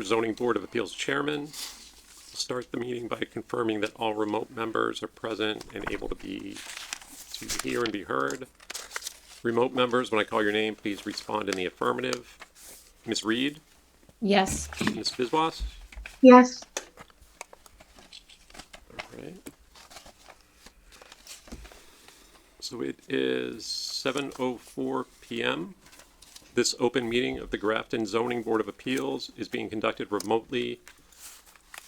Zoning Board of Appeals Chairman. We'll start the meeting by confirming that all remote members are present and able to hear and be heard. Remote members, when I call your name, please respond in the affirmative. Ms. Reed? Yes. Ms. Biswas? Yes. All right. So it is 7:04 p.m. This open meeting of the Grafton Zoning Board of Appeals is being conducted remotely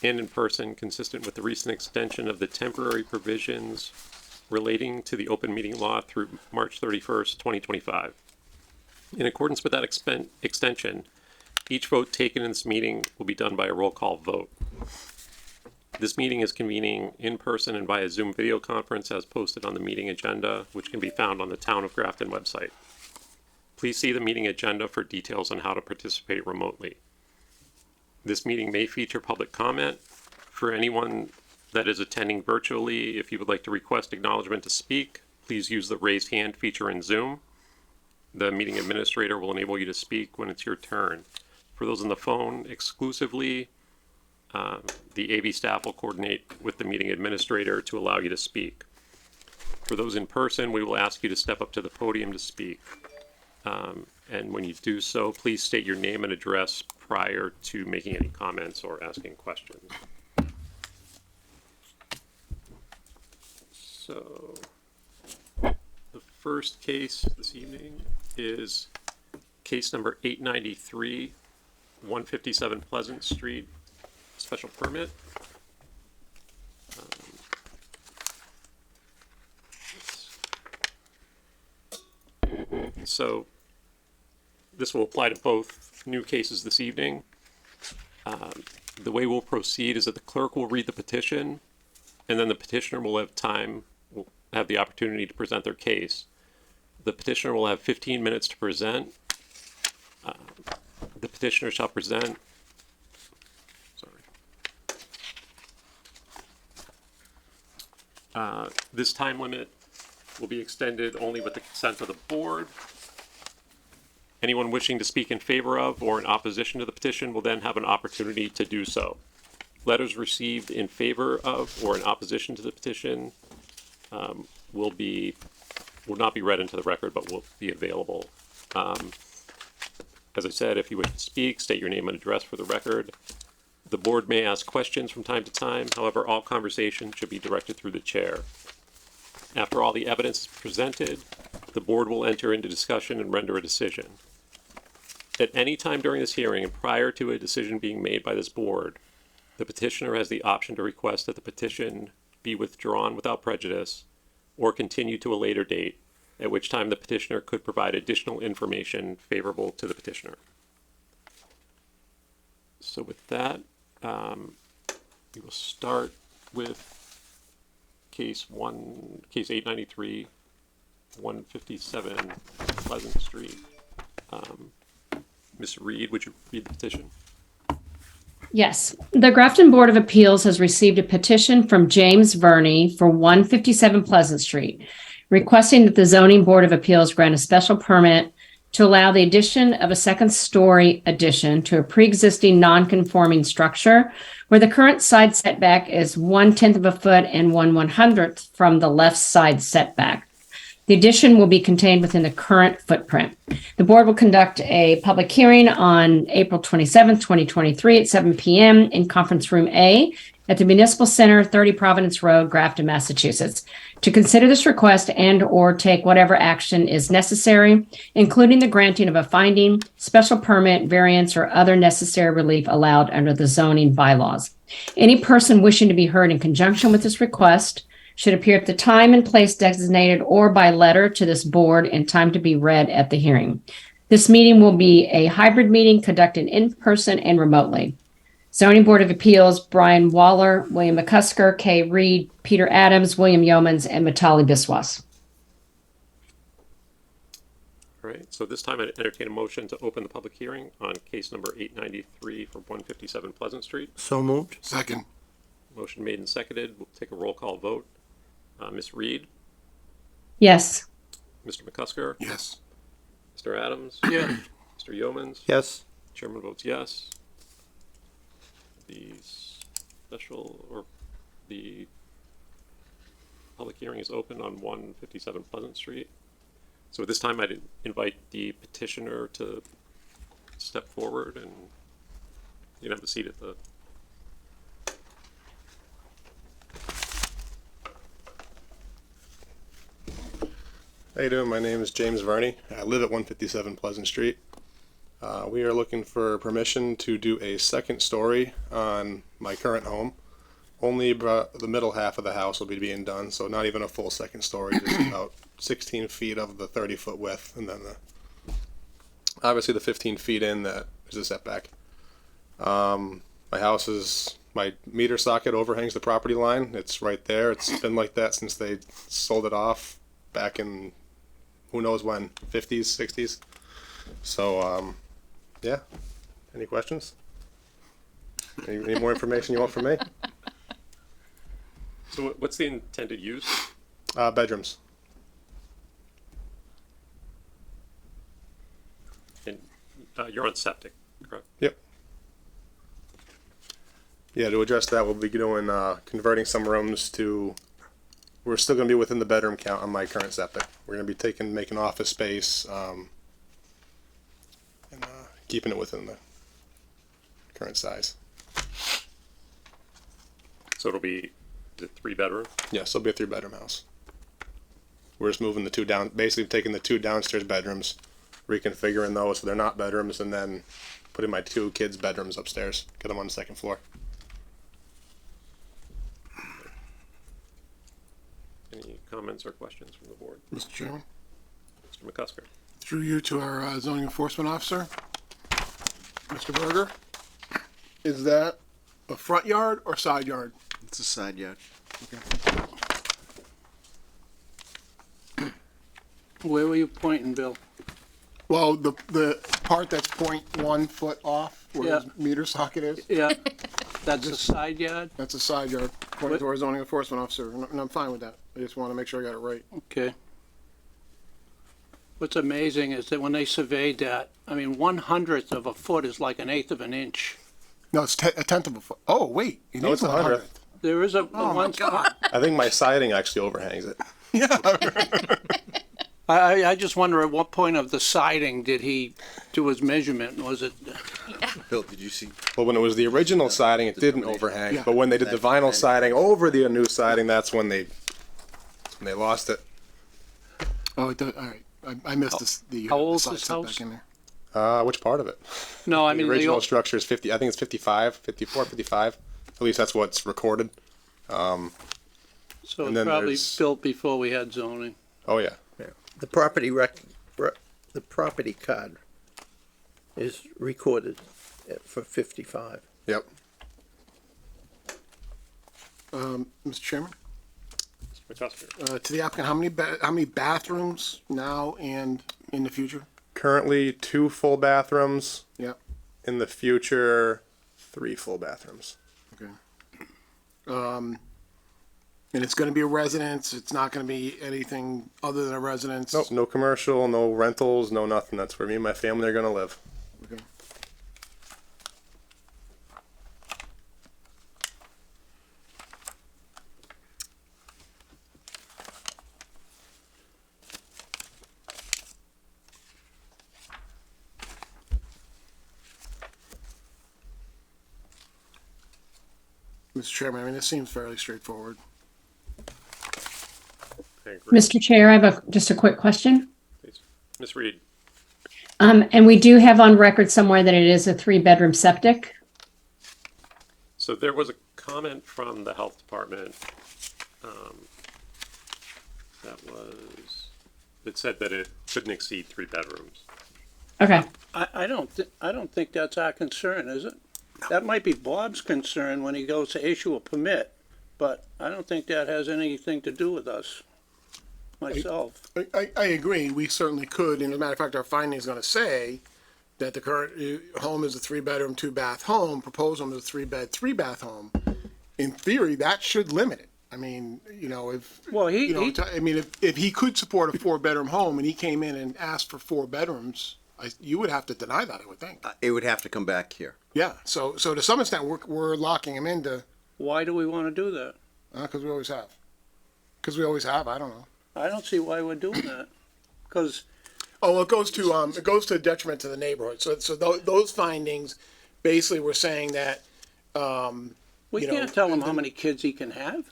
and in person, consistent with the recent extension of the temporary provisions relating to the open meeting law through March 31st, 2025. In accordance with that extension, each vote taken in this meeting will be done by a roll call vote. This meeting is convening in person and via Zoom video conference as posted on the meeting agenda, which can be found on the Town of Grafton website. Please see the meeting agenda for details on how to participate remotely. This meeting may feature public comment. For anyone that is attending virtually, if you would like to request acknowledgement to speak, please use the raise hand feature in Zoom. The meeting administrator will enable you to speak when it's your turn. For those on the phone exclusively, the AV staff will coordinate with the meeting administrator to allow you to speak. For those in person, we will ask you to step up to the podium to speak. And when you do so, please state your name and address prior to making any comments or asking questions. So, the first case this evening is case number 893, 157 Pleasant Street, special permit. So this will apply to both new cases this evening. The way we'll proceed is that the clerk will read the petition, and then the petitioner will have the opportunity to present their case. The petitioner will have 15 minutes to present. The petitioner shall present. This time limit will be extended only with the consent of the board. Anyone wishing to speak in favor of or in opposition to the petition will then have an opportunity to do so. Letters received in favor of or in opposition to the petition will not be read into the record, but will be available. As I said, if you wish to speak, state your name and address for the record. The board may ask questions from time to time. However, all conversation should be directed through the chair. After all the evidence is presented, the board will enter into discussion and render a decision. At any time during this hearing and prior to a decision being made by this board, the petitioner has the option to request that the petition be withdrawn without prejudice or continue to a later date, at which time the petitioner could provide additional information favorable to the petitioner. So with that, we will start with case 893, 157 Pleasant Street. Ms. Reed, would you read the petition? Yes. The Grafton Board of Appeals has received a petition from James Verney for 157 Pleasant Street, requesting that the Zoning Board of Appeals grant a special permit to allow the addition of a second-story addition to a pre-existing non-conforming structure where the current side setback is 1/10 of a foot and 1/100th from the left side setback. The addition will be contained within the current footprint. The board will conduct a public hearing on April 27th, 2023 at 7 p.m. in Conference Room A at the Municipal Center, 30 Providence Road, Grafton, Massachusetts, to consider this request and or take whatever action is necessary, including the granting of a finding, special permit, variance, or other necessary relief allowed under the zoning bylaws. Any person wishing to be heard in conjunction with this request should appear at the time and place designated or by letter to this board in time to be read at the hearing. This meeting will be a hybrid meeting conducted in person and remotely. Zoning Board of Appeals, Brian Waller, William McCusker, Kay Reed, Peter Adams, William Yeomans, and Mitali Biswas. All right, so this time I entertain a motion to open the public hearing on case number 893 for 157 Pleasant Street. So moved. Second. Motion made and seconded. We'll take a roll call vote. Ms. Reed, Yes. Mr. McCusker, Yes. Mr. Adams, Yes. Mr. Yeomans. Yes. Chairman votes yes. the special, or the public hearing is open on 157 Pleasant Street. So at this time, I'd invite the petitioner to step forward, and you can have the seat at the. How you doing? My name is James Verney. I live at 157 Pleasant Street. We are looking for permission to do a second story on my current home. Only about the middle half of the house will be being done, so not even a full second story, just about 16 feet of the 30-foot width, and then obviously the 15 feet in that is a setback. My meter socket overhangs the property line. It's right there. It's been like that since they sold it off back in who knows when, 50s, 60s. So, yeah. Any questions? Any more information you want from me? So what's the intended use? Bedrooms. And you're on septic, correct? Yep. Yeah, to address that, we'll be doing, converting some rooms to, we're still gonna be within the bedroom count on my current septic. We're gonna be making office space, and keeping it within the current size. So it'll be the 3-bedroom? Yes, it'll be a 3-bedroom house. We're just moving the two down, basically taking the 2 downstairs bedrooms, reconfiguring those so they're not bedrooms, and then putting my 2 kids' bedrooms upstairs, get them on the 2nd floor. Any comments or questions from the board? Mr. Chairman, Mr. McCusker? through you to our zoning enforcement officer, Mr. Berger. Is that a front yard or side yard? It's a side yard. Where were you pointing, Bill? Well, the part that's 0.1 foot off where Yeah. his meter socket is, Yeah, that's a side yard? that's a side yard, according to our zoning enforcement officer, and I'm fine with that. I just wanna make sure I got it right. Okay. What's amazing is that when they surveyed that, I mean, 1/100th of a foot is like 1/8 of an inch. No, it's a tenth of a foot. Oh, wait, it No, is it's a 100th. There is a Oh, my one God. I think my siding actually overhangs it. I just wonder at what point of the siding did he do his measurement? Was it, Bill, did you see? But when it was the original siding, it didn't overhang. Yeah. But when they did the vinyl siding over the new siding, that's when they lost it. Oh, it does, all right. I missed this, the How old's side this setback house? in there. Which part of it? no, I The mean, the original old, structure is 50, I think it's 55, 54, 55. At least that's what's recorded. so and it then probably there's- built before we had zoning. Oh, yeah. The the property card is recorded for 55. Yep. Mr. Chairman, Mr. McCusker? to the applicant, how many bathrooms now and in the future? Currently 2 full bathrooms. Yeah. In the future, 3 full bathrooms. Okay. And it's gonna be a residence, it's not gonna be anything other than a residence? Nope, no commercial, no rentals, no nothing. That's where me and my family are gonna live. Okay. Mr. Chairman, I mean, this seems fairly straightforward. I agree. Mr. Chair, I have just a quick question. Please. Ms. Reed? And we do have on record somewhere that it is a 3-bedroom septic. So there was a comment from the health department, that said that it couldn't exceed 3 bedrooms. Okay, I don't think that's our concern, is it? That might be Bob's concern when he goes to issue a permit, but I don't think that has anything to do with us, myself. I agree, we certainly could, and as a matter of fact, our finding is gonna say that the current home is a 3-bedroom, 2-bath home, proposed home is a 3-bed, 3-bath home. In theory, that should limit it. I mean, you know, if, Well, I mean, if he could support a 4-bedroom home and he came in and asked for 4 bedrooms, You would have to deny that, I would think. It would have to come back here. Yeah, so to some extent, we're locking him into, Why do we wanna do that? cause we always have. Cause we always have, I don't know. I don't see why we're doing that. Cause Oh, well, it goes to detriment to the neighborhood. So those findings, basically, were saying that, we You know, can't tell him how many kids he can have,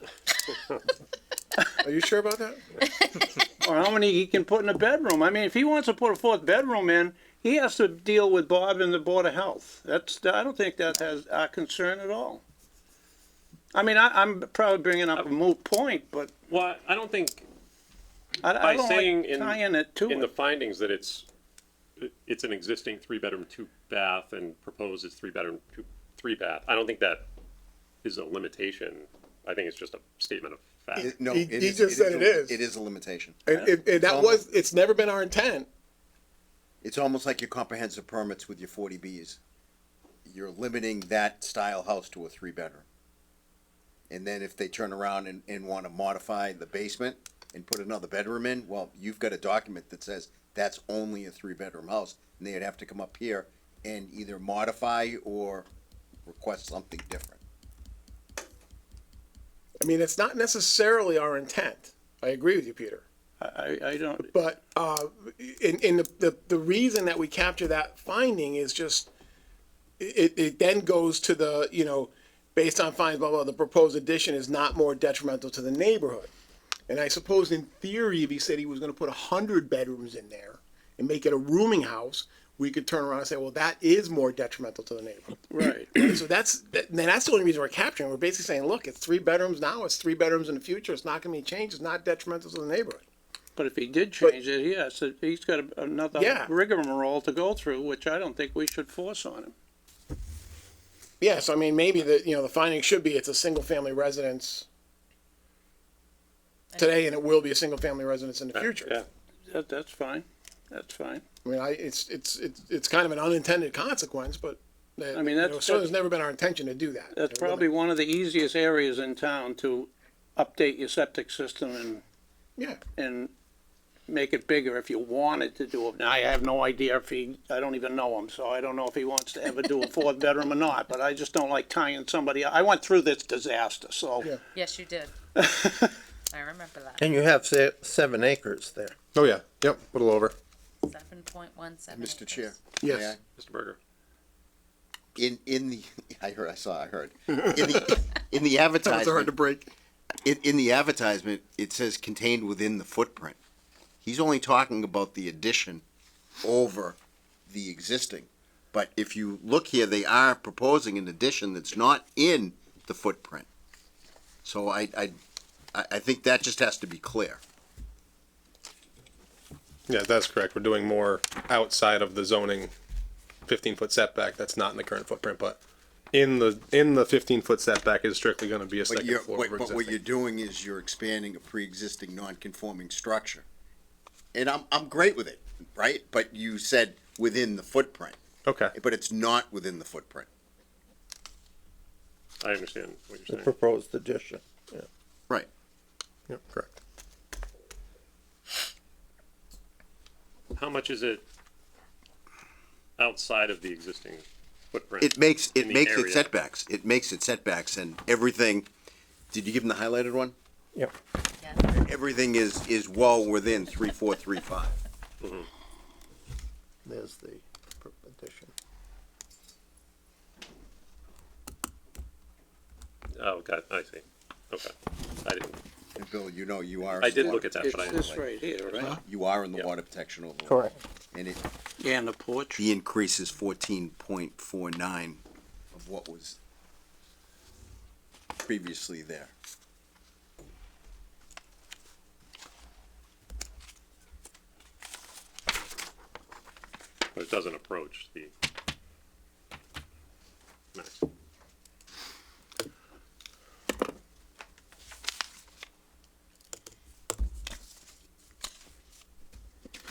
are you sure about that? or how many he can put in a bedroom. I mean, if he wants to put a fourth bedroom in, he has to deal with Bob and the Board of Health. I don't think that has our concern at all. I mean, I'm probably bringing up a moot point, but Well, I don't think I by don't saying like tying it to in the it. findings that it's an existing 3-bedroom, 2-bath and proposed is 3-bedroom, 3-bath, I don't think that is a limitation. I think it's just a statement of fact. No, He it is- just said it is. It is a limitation. And it's never been our intent. It's almost like your comprehensive permits with your 40Bs. You're limiting that style house to a 3-bedroom. And then if they turn around and want to modify the basement and put another bedroom in, well, you've got a document that says that's only a 3-bedroom house. And they'd have to come up here and either modify or request something different. I mean, it's not necessarily our intent. I agree with you, Peter. I don't, But in the reason that we capture that finding is just it then goes to the, you know, based on findings, blah, blah, the proposed addition is not more detrimental to the neighborhood. And I suppose in theory, if he said he was going to put 100 bedrooms in there and make it a rooming house, we could turn around and say, well, that is more detrimental to the neighborhood. right. So that's the only reason we're capturing. We're basically saying, look, it's 3 bedrooms now, it's 3 bedrooms in the future. It's not going to be changed. It's not detrimental to the neighborhood. But if he did change it, yes, he's got another Yeah. rigmarole to go through, which I don't think we should force on him. Yes, I mean, maybe the finding should be it's a single family residence today, and it will be a single family residence in the future. Yeah, That's fine. That's fine. I mean, it's kind of an unintended consequence, but I mean, that's- so it's never been our intention to do that. That's probably one of the easiest areas in town to update your septic system Yeah. and make it bigger if you wanted to do it. Now, I have no idea I don't even know him, so I don't know if he wants to ever do a 4th bedroom or not, but I just don't like tying somebody up. I went through this disaster, so. Yeah. Yes, you did. I remember that. And you have 7 acres there. Oh, yeah. Yep. A little over. 7.17 Mr. Chair. Yes. may I? Mr. Berger. In the, I heard. In the advertisement, break. in the advertisement, it says contained within the footprint. He's only talking about the addition over the existing. But if you look here, they are proposing an addition that's not in the footprint. So I think that just has to be clear. Yeah, that's correct. We're doing more outside of the zoning 15-foot setback. That's not in the current footprint, but in the 15-foot setback is strictly going to be a But second you're, floor but, over but what you're existing. doing is you're expanding a pre-existing non-conforming structure. And I'm great with it, right? But you said within the footprint, Okay. but it's not within the footprint. I understand what The you're saying. proposed addition. Right. Yep, correct. How much is it outside of the existing footprint? It makes In the it area. setbacks. It makes it setbacks and everything. Did you give him the highlighted one? Yep. Yeah. Everything is well within 3435. There's the addition. Oh, got, I see. Okay. I didn't, And Bill, you know you are. I did look at that, It's but I, this right here, right? You are in the Yep. water protection overlay. Correct. And it, Yeah, and the porch. the increase is 14.49 of what was previously there. but it doesn't approach the max.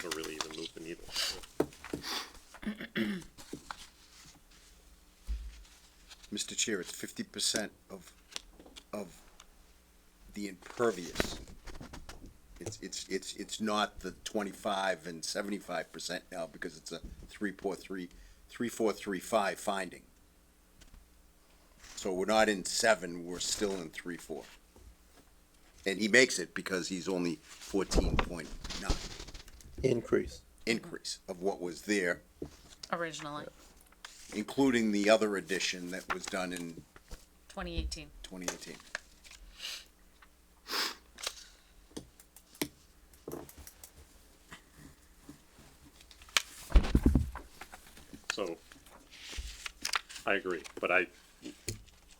Or really even move the needle. Mr. Chair, it's 50% of the impervious It's not the 25 and 75% now because it's a 3.435 finding. So we're not in 7, we're still in 3.4. And he makes it because he's only 14.9 Increase. increase of what was there, Originally, including the other addition that was done in 2018. 2018. So, I agree, but I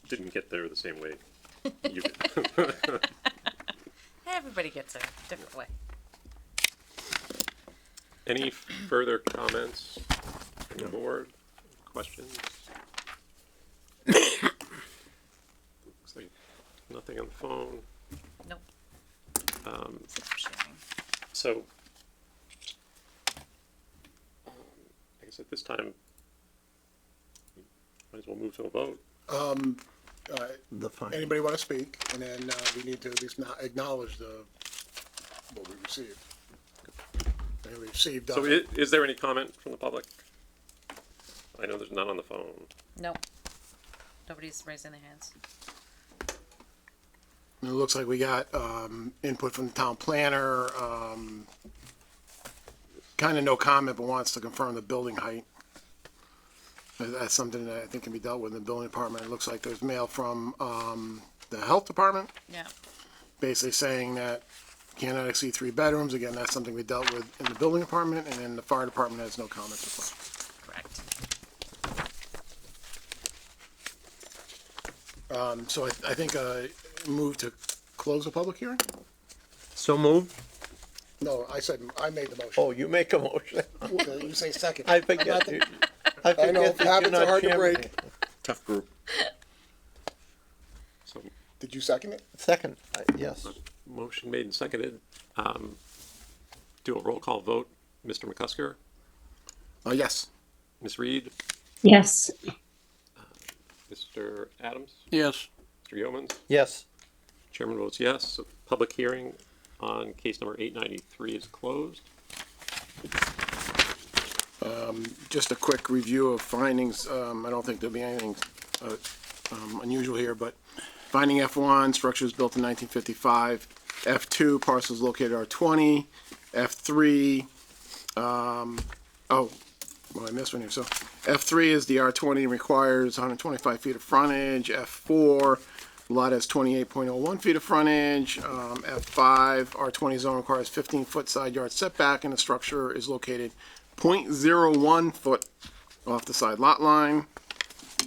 didn't get there the same way you did. Everybody gets it a different way. Any further comments from the board? Questions? Looks like nothing on the phone. Nope. Um, Except for sharing. So, I guess at this time, might as well move to a vote. The fine. Anybody want to speak? And then, we need to at least not acknowledge what we received. And we received, So is there any comment from the public? I know there's none on the phone. Nope. Nobody's raising their hands. it looks like we got, input from the town planner, kind of no comment, but wants to confirm the building height. That's something that I think can be dealt with in the building department. It looks like there's mail from, the health department, Yeah. basically saying that cannot exceed 3 bedrooms. Again, that's something we dealt with in the building department, and then the fire department has no comments as well. Correct. So I think, move to close the public hearing? So moved? No, I said, I made the motion. Oh, you make a motion. You say second. I forget. I I know, forget that you're habits are not hard to chairman. break. Tough group. So, Did you second it? Second, yes. motion made and seconded. Do a roll call vote. Mr. McCusker, Yes. Ms. Reed, Yes. Mr. Adams, Yes. Mr. Yeomans. Yes. Chairman votes yes. So public hearing on case number 893 is closed. Just a quick review of findings. I don't think there'll be anything, unusual here, but finding F1, structures built in 1955. F2, parcels located R20. F3, well, I missed one here. So F3 is the R20 requires 125 feet of frontage. F4, lot has 28.01 feet of frontage. F5, R20 zone requires 15-foot side yard setback, and the structure is located 0.01 foot off the side lot line.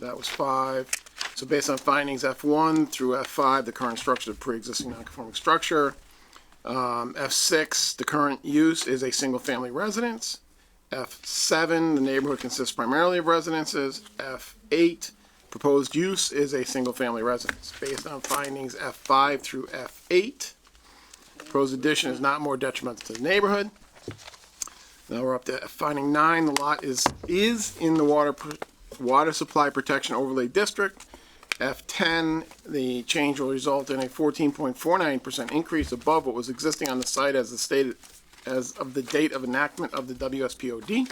That was 5. So based on findings F1 through F5, the current structure is a pre-existing non-conforming structure. F6, the current use is a single-family residence. F7, the neighborhood consists primarily of residences. F8, proposed use is a single-family residence. Based on findings F5 through F8, proposed addition is not more detrimental to the neighborhood. Now we're up to finding 9. The lot is in the water supply protection overlay district. F10, the change will result in a 14.49% increase above what was existing on the site as of the date of enactment of the WSPOD.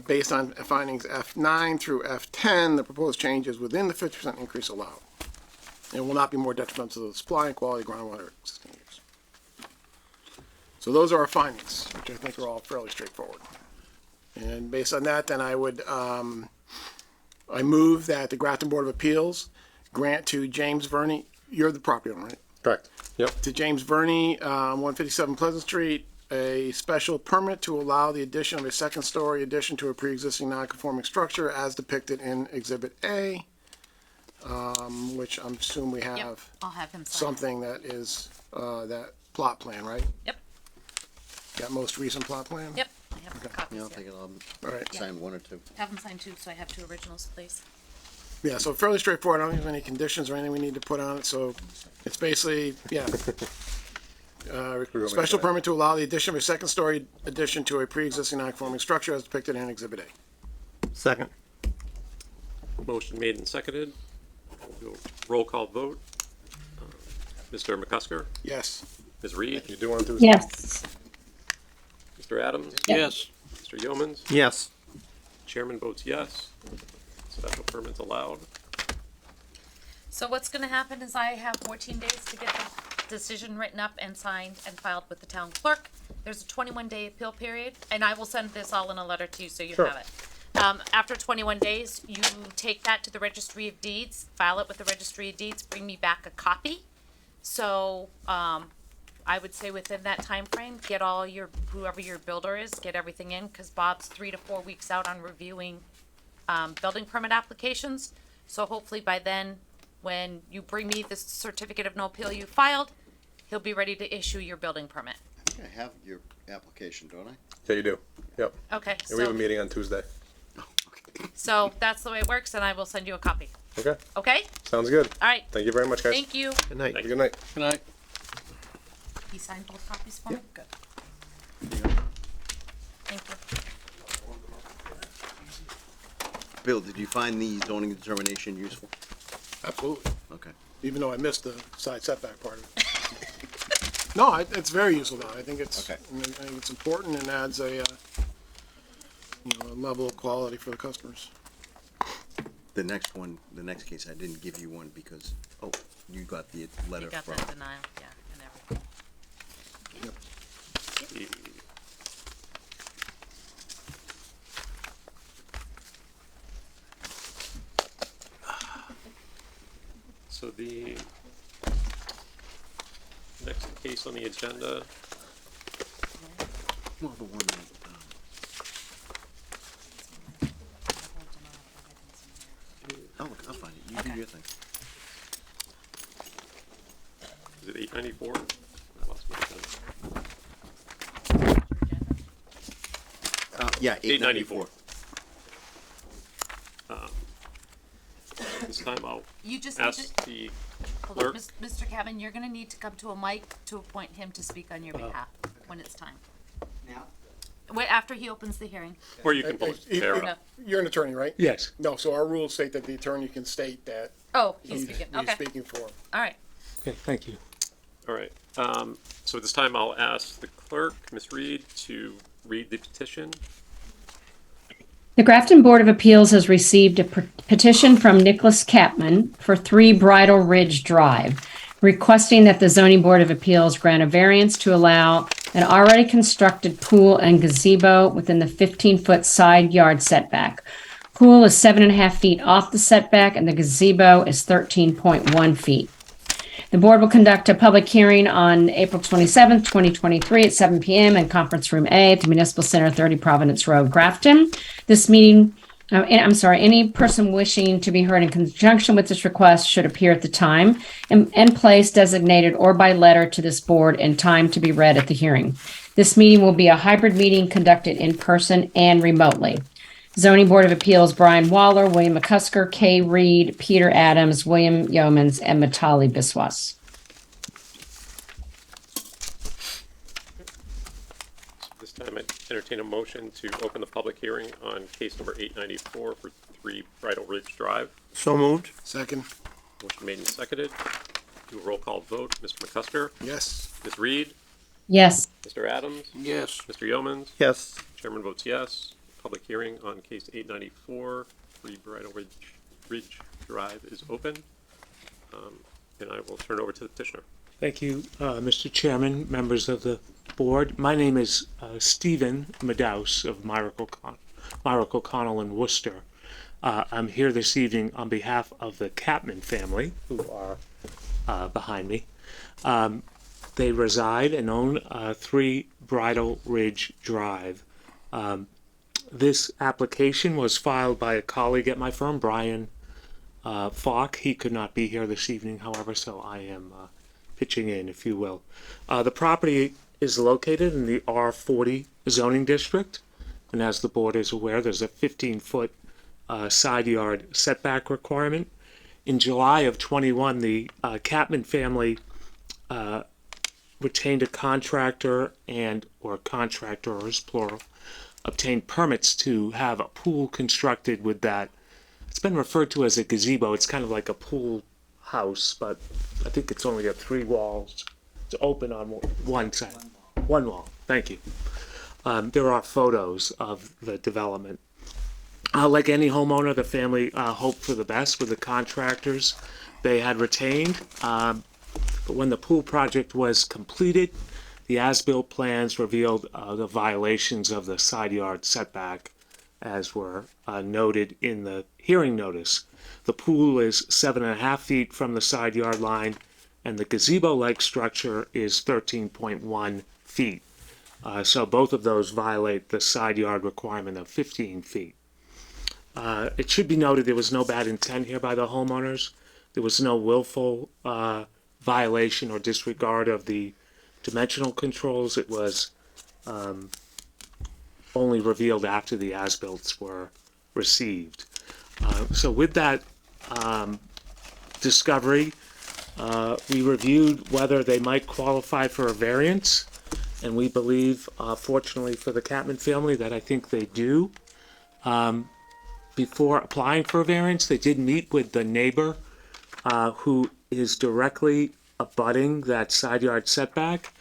Based on findings F9 through F10, the proposed change is within the 50% increase allowed. And will not be more detrimental to the supply and quality of groundwater existing use. So those are our findings, which I think are all fairly straightforward. And based on that, then I would, I move that the Grafton Board of Appeals grant to James Verney, you're the property owner, right? Correct. Yep. To James Verney, 157 Pleasant Street, a special permit to allow the addition of a second-story addition to a pre-existing non-conforming structure as depicted in Exhibit A, which I'm assuming we Yep. have I'll have him sign. something that is, that plot plan, right? Yep. That most recent plot plan? Yep. I have the copies. Yeah, I'll here. take it, I'll All right. sign 1 or 2. Have him sign 2, so I have 2 originals, please. Yeah, so fairly straightforward. I don't think there's any conditions or anything we need to put on it, so it's basically, yeah. Special permit to allow the addition of a second-story addition to a pre-existing non-conforming structure as depicted in Exhibit A. Second. Motion made and seconded. We'll do a roll call vote. Mr. McCusker, Yes. Ms. Reed, You do on Tuesday? Yes. Mr. Adams, Yes. Mr. Yeomans. Yes. Chairman votes yes. Special permits allowed. So what's gonna happen is I have 14 days to get the decision written up and signed and filed with the town clerk. There's a 21-day appeal period, and I will send this all in a letter to you so you Sure. have it. After 21 days, you take that to the registry of deeds, file it with the registry of deeds, bring me back a copy. So, I would say within that time frame, get all your, whoever your builder is, get everything in, cause Bob's 3 to 4 weeks out on reviewing, building permit applications. So hopefully by then, when you bring me the certificate of no appeal you filed, he'll be ready to issue your building permit. I think I have your application, don't I? Yeah, you do. Yep. Okay, And we have a so, meeting on Tuesday. so that's the way it works, and I will send you a copy. Okay, Okay? sounds good. All right, Thank you very much, guys. thank you. Good night. Have a good night. Good night. He signed both copies for me? Good. Thank you. Bill, did you find the zoning determination useful? Absolutely, Okay. even though I missed the side setback part of it. No, it's very useful, though. I think it's, Okay. I think it's important and adds a, a level of quality for the customers. The next one, the next case, I didn't give you one because, oh, you got the You letter got from. the denial, yeah, and everything. So the next case on the agenda, Well, the one that, oh, look, I'll find it. You do Okay. your thing. is it 894? I lost my agenda. Yeah, 894. 894. This time I'll You just need ask to, the hold on, clerk. Mr. Kevin, you're gonna need to come to a mic to appoint him to speak on your behalf when it's time. Now? Wait, after he opens the hearing. Or you can pull it there No. up. You're an attorney, right? Yes. No, so our rules state that the attorney can state that Oh, he's speaking, he's okay, speaking for him. all right. Okay, thank you. All right. So at this time I'll ask the clerk, Ms. Reed, to read the petition. The Grafton Board of Appeals has received a petition from Nicholas Capman for 3 Bridle Ridge Drive, requesting that the Zoning Board of Appeals grant a variance to allow an already constructed pool and gazebo within the 15-foot side yard setback. Pool is 7.5 feet off the setback, and the gazebo is 13.1 feet. The board will conduct a public hearing on April 27th, 2023 at 7 p.m. in Conference Room A at the Municipal Center, 30 Providence Road, Grafton. This meeting, any person wishing to be heard in conjunction with this request should appear at the time and place designated or by letter to this board in time to be read at the hearing. This meeting will be a hybrid meeting conducted in person and remotely. Zoning Board of Appeals, Brian Waller, William McCusker, Kay Reed, Peter Adams, William Yeomans, and Matali Biswas. This time I entertain a motion to open the public hearing on case number 894 for 3 Bridle Ridge Drive. So moved? Second, Motion made and seconded. Do a roll call vote. Mr. McCusker, yes. Ms. Reed, Yes. Mr. Adams, Yes. Mr. Yeomans. Yes. Chairman votes yes. Public hearing on case 894, 3 Bridle Ridge Drive is open. And I will turn it over to the petitioner. Thank you, Mr. Chairman, members of the board. My name is Stephen Madaus of Myrick O'Connell in Worcester. I'm here this evening on behalf of the Capman family, who are behind me. They reside and own 3 Bridle Ridge Drive. This application was filed by a colleague at my firm, Brian Falk. He could not be here this evening, however, so I am pitching in, if you will. The property is located in the R40 zoning district, and as the board is aware, there's a 15-foot side yard setback requirement. In July of 21, the Capman family retained a contractor or contractors, plural, obtained permits to have a pool constructed with that. It's been referred to as a gazebo. It's kind of like a pool house, but I think it's only got 3 walls. It's It's open on one side. One wall, thank you. There are photos of the development. Like any homeowner, the family hoped for the best with the contractors they had retained. But when the pool project was completed, the as-built plans revealed the violations of the side yard setback, as were noted in the hearing notice. The pool is 7.5 feet from the side yard line, and the gazebo-like structure is 13.1 feet. So both of those violate the side yard requirement of 15 feet. It should be noted there was no bad intent here by the homeowners. There was no willful violation or disregard of the dimensional controls. It was only revealed after the as-bills were received. So with that discovery, we reviewed whether they might qualify for a variance, and we believe, fortunately for the Catman family, that I think they do. Before applying for a variance, they did meet with the neighbor who is directly abutting that side yard setback,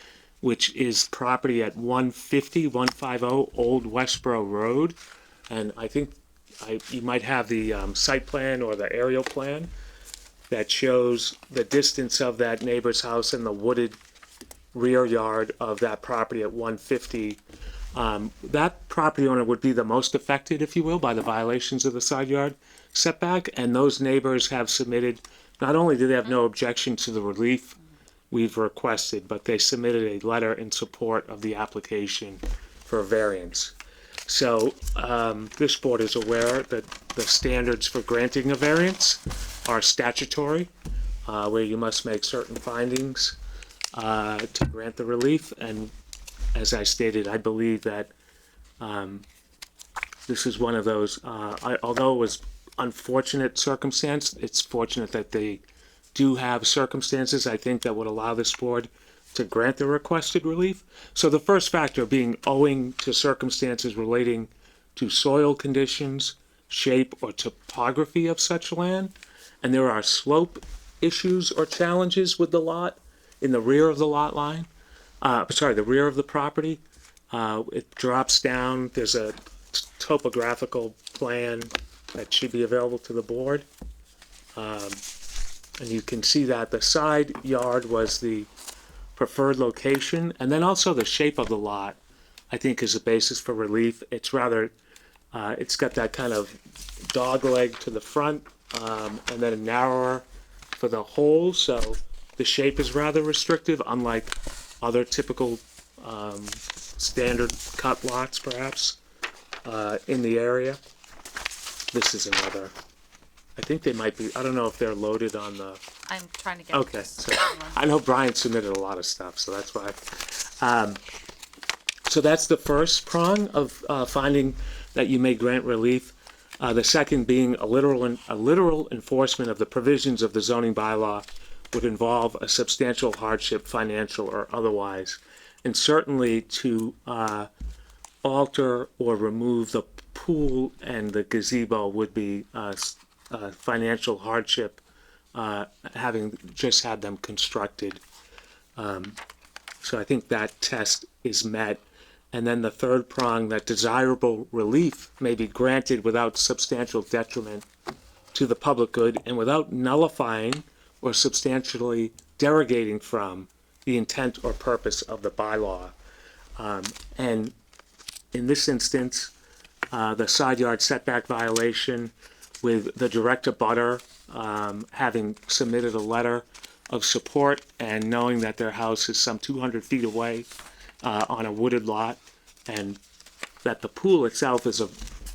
which is property at 150 Old Westboro Road. And I think you might have the site plan or the aerial plan that shows the distance of that neighbor's house and the wooded rear yard of that property at 150. That property owner would be the most affected, if you will, by the violations of the side yard setback. And those neighbors have submitted, not only do they have no objection to the relief we've requested, but they submitted a letter in support of the application for a variance. So this board is aware that the standards for granting a variance are statutory, where you must make certain findings to grant the relief. And as I stated, I believe that this is one of those, although it was unfortunate circumstance, it's fortunate that they do have circumstances, I think, that would allow this board to grant the requested relief. So the first factor being owing to circumstances relating to soil conditions, shape, or topography of such land. And there are slope issues or challenges with the lot in the rear of the lot line. The rear of the property. It drops down. There's a topographical plan that should be available to the board. And you can see that the side yard was the preferred location. And then also the shape of the lot, I think, is a basis for relief. It's rather, it's got that kind of dog leg to the front, and then narrower for the hole. So the shape is rather restrictive, unlike other typical standard cut lots, perhaps, in the area. This is another. I think they might be. I don't know if they're loaded on the. I'm trying to get. Okay, this so one. I know Brian submitted a lot of stuff, so that's why. So that's the first prong of finding that you may grant relief. The second being a literal enforcement of the provisions of the zoning bylaw would involve a substantial hardship, financial or otherwise, and certainly to alter or remove the pool and the gazebo would be financial hardship, having just had them constructed. So I think that test is met. And then the third prong, that desirable relief may be granted without substantial detriment to the public good and without nullifying or substantially derogating from the intent or purpose of the bylaw. And in this instance, the side yard setback violation with the direct abutter having submitted a letter of support and knowing that their house is some 200 feet away on a wooded lot, and that the pool itself is a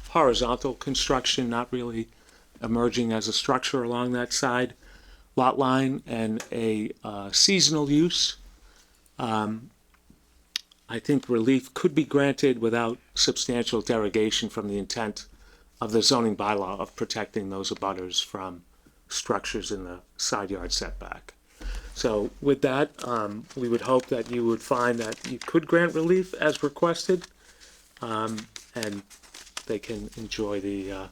horizontal construction, not really emerging as a structure along that side lot line, and a seasonal use. I think relief could be granted without substantial derogation from the intent of the zoning bylaw of protecting those abutters from structures in the side yard setback. So with that, we would hope that you would find that you could grant relief as requested, and they can enjoy the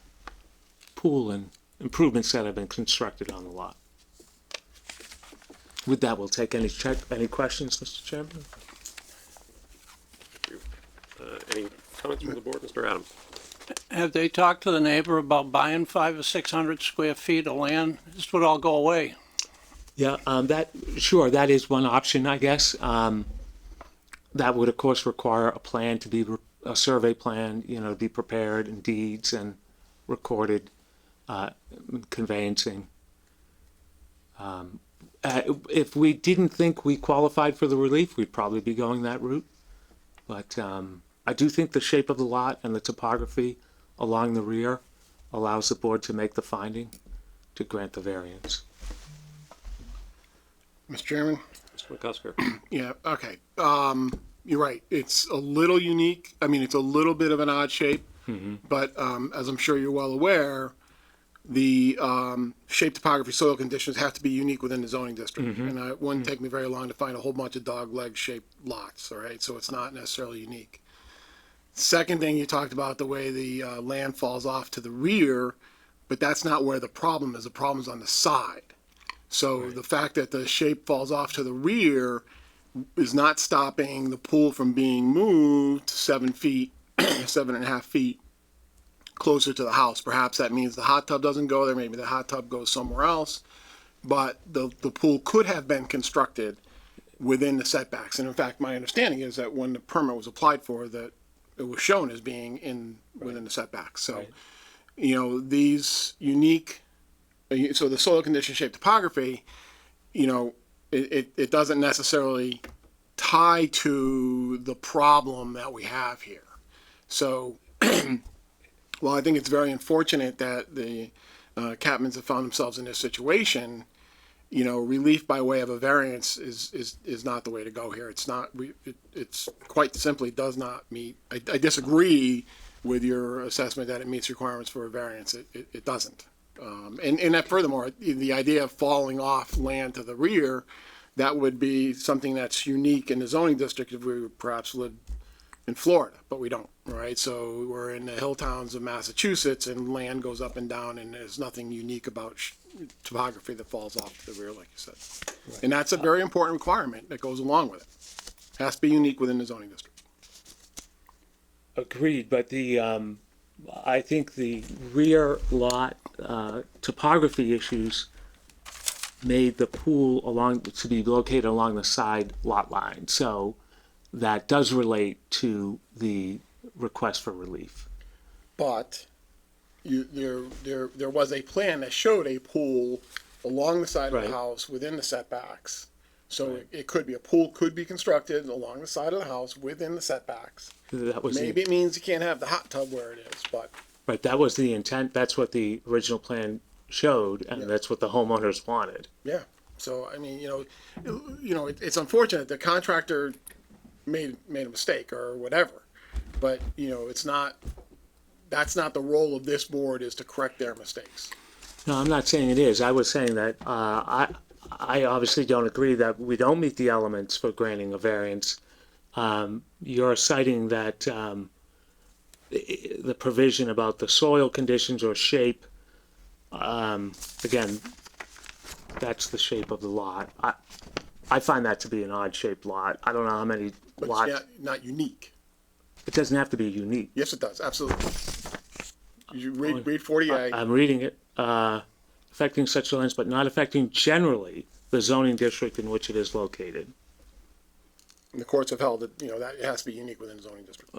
pool and improvements that have been constructed on the lot. With that, we'll take any questions, Mr. Chairman? Any comments from the board, Mr. Adams? Have they talked to the neighbor about buying 500 or 600 square feet of land? This would all go away. Yeah, sure, that is one option, I guess. That would, of course, require a plan to be, a survey plan, to be prepared, and deeds and recorded, conveyancing. If we didn't think we qualified for the relief, we'd probably be going that route. But I do think the shape of the lot and the topography along the rear allows the board to make the finding to grant the variance. Mr. Chairman? Mr. McCusker? Yeah, okay. You're right. It's a little unique. I mean, it's a little bit of an odd shape, but as I'm sure you're well aware, the shape, topography, soil conditions have to be unique within the zoning district. And it wouldn't take me very long to find a whole bunch of dog leg shaped lots, all right? So it's not necessarily unique. Second thing, you talked about the way the land falls off to the rear, but that's not where the problem is. The problem is on the side. So the fact that the shape falls off to the rear is not stopping the pool from being moved 7 feet, 7.5 feet closer to the house. Perhaps that means the hot tub doesn't go there. Maybe the hot tub goes somewhere else. But the pool could have been constructed within the setbacks. And in fact, my understanding is that when the permit was applied for, that it was shown as being within the setbacks. So, these unique, so the soil condition, shape, topography, it doesn't necessarily tie to the problem that we have here. So, well, I think it's very unfortunate that the Catmans have found themselves in this situation. Relief by way of a variance is not the way to go here. It's not. It's quite simply does not meet. I disagree with your assessment that it meets requirements for a variance. It doesn't. And that furthermore, the idea of falling off land to the rear, that would be something that's unique in the zoning district if we perhaps lived in Florida, but we don't, right? So we're in the hill towns of Massachusetts and land goes up and down and there's nothing unique about topography that falls off to the rear, like you said. Right. And that's a very important requirement that goes along with it. Has to be unique within the zoning district. Agreed, but I think the rear lot topography issues made the pool to be located along the side lot line. So that does relate to the request for relief. But there was a plan that showed a pool along the side of the house within the setbacks. So it could be, a pool could be constructed along the side of the house within the setbacks. That was Maybe it means you can't have the hot tub where it is, but. Right, that was the intent. That's what the original plan showed, and that's what the homeowners wanted. Yeah. So I mean, it's unfortunate the contractor made a mistake or whatever, but it's not. That's not the role of this board, is to correct their mistakes. No, I'm not saying it is. I was saying that I obviously don't agree that we don't meet the elements for granting a variance. You're citing that the provision about the soil conditions or shape. Again, that's the shape of the lot. I find that to be an odd shaped lot. I don't know how many But lots. it's not unique. It doesn't have to be unique. Yes, it does. Absolutely. You read 40A. I'm reading it. Affecting such lands, but not affecting generally the zoning district in which it is located. And the courts have held that that it has to be unique within the zoning district.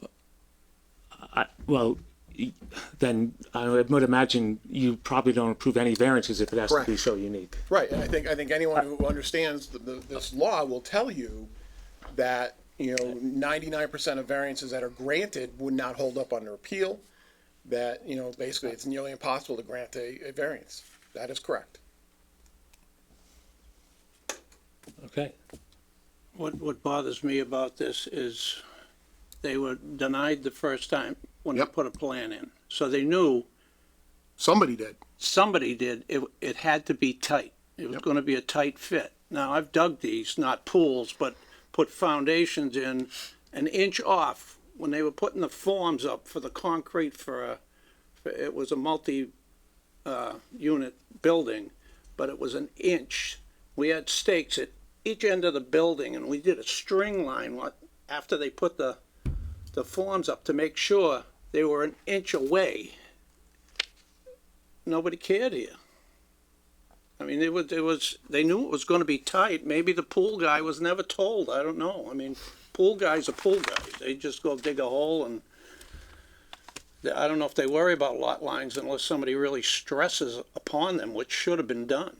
Then I would imagine you probably don't approve any variances if it has to be Correct. so unique. Right, and I think anyone who understands this law will tell you that 99% of variances that are granted would not hold up under appeal. That basically it's nearly impossible to grant a variance. That is correct. Okay. What bothers me about this is they were denied the first time when they Yep. put a plan in. So they knew Somebody did. somebody did, it had to be tight. It was Yep. gonna be a tight fit. Now, I've dug these, not pools, but put foundations in an inch off when they were putting the forms up for the concrete it was a multi unit building, but it was an inch. We had stakes at each end of the building, and we did a string line after they put the forms up to make sure they were an inch away. Nobody cared here. I mean, they knew it was gonna be tight. Maybe the pool guy was never told. I don't know. I mean, pool guys are pool guys. They just go dig a hole, and I don't know if they worry about lot lines unless somebody really stresses upon them, which should have been done.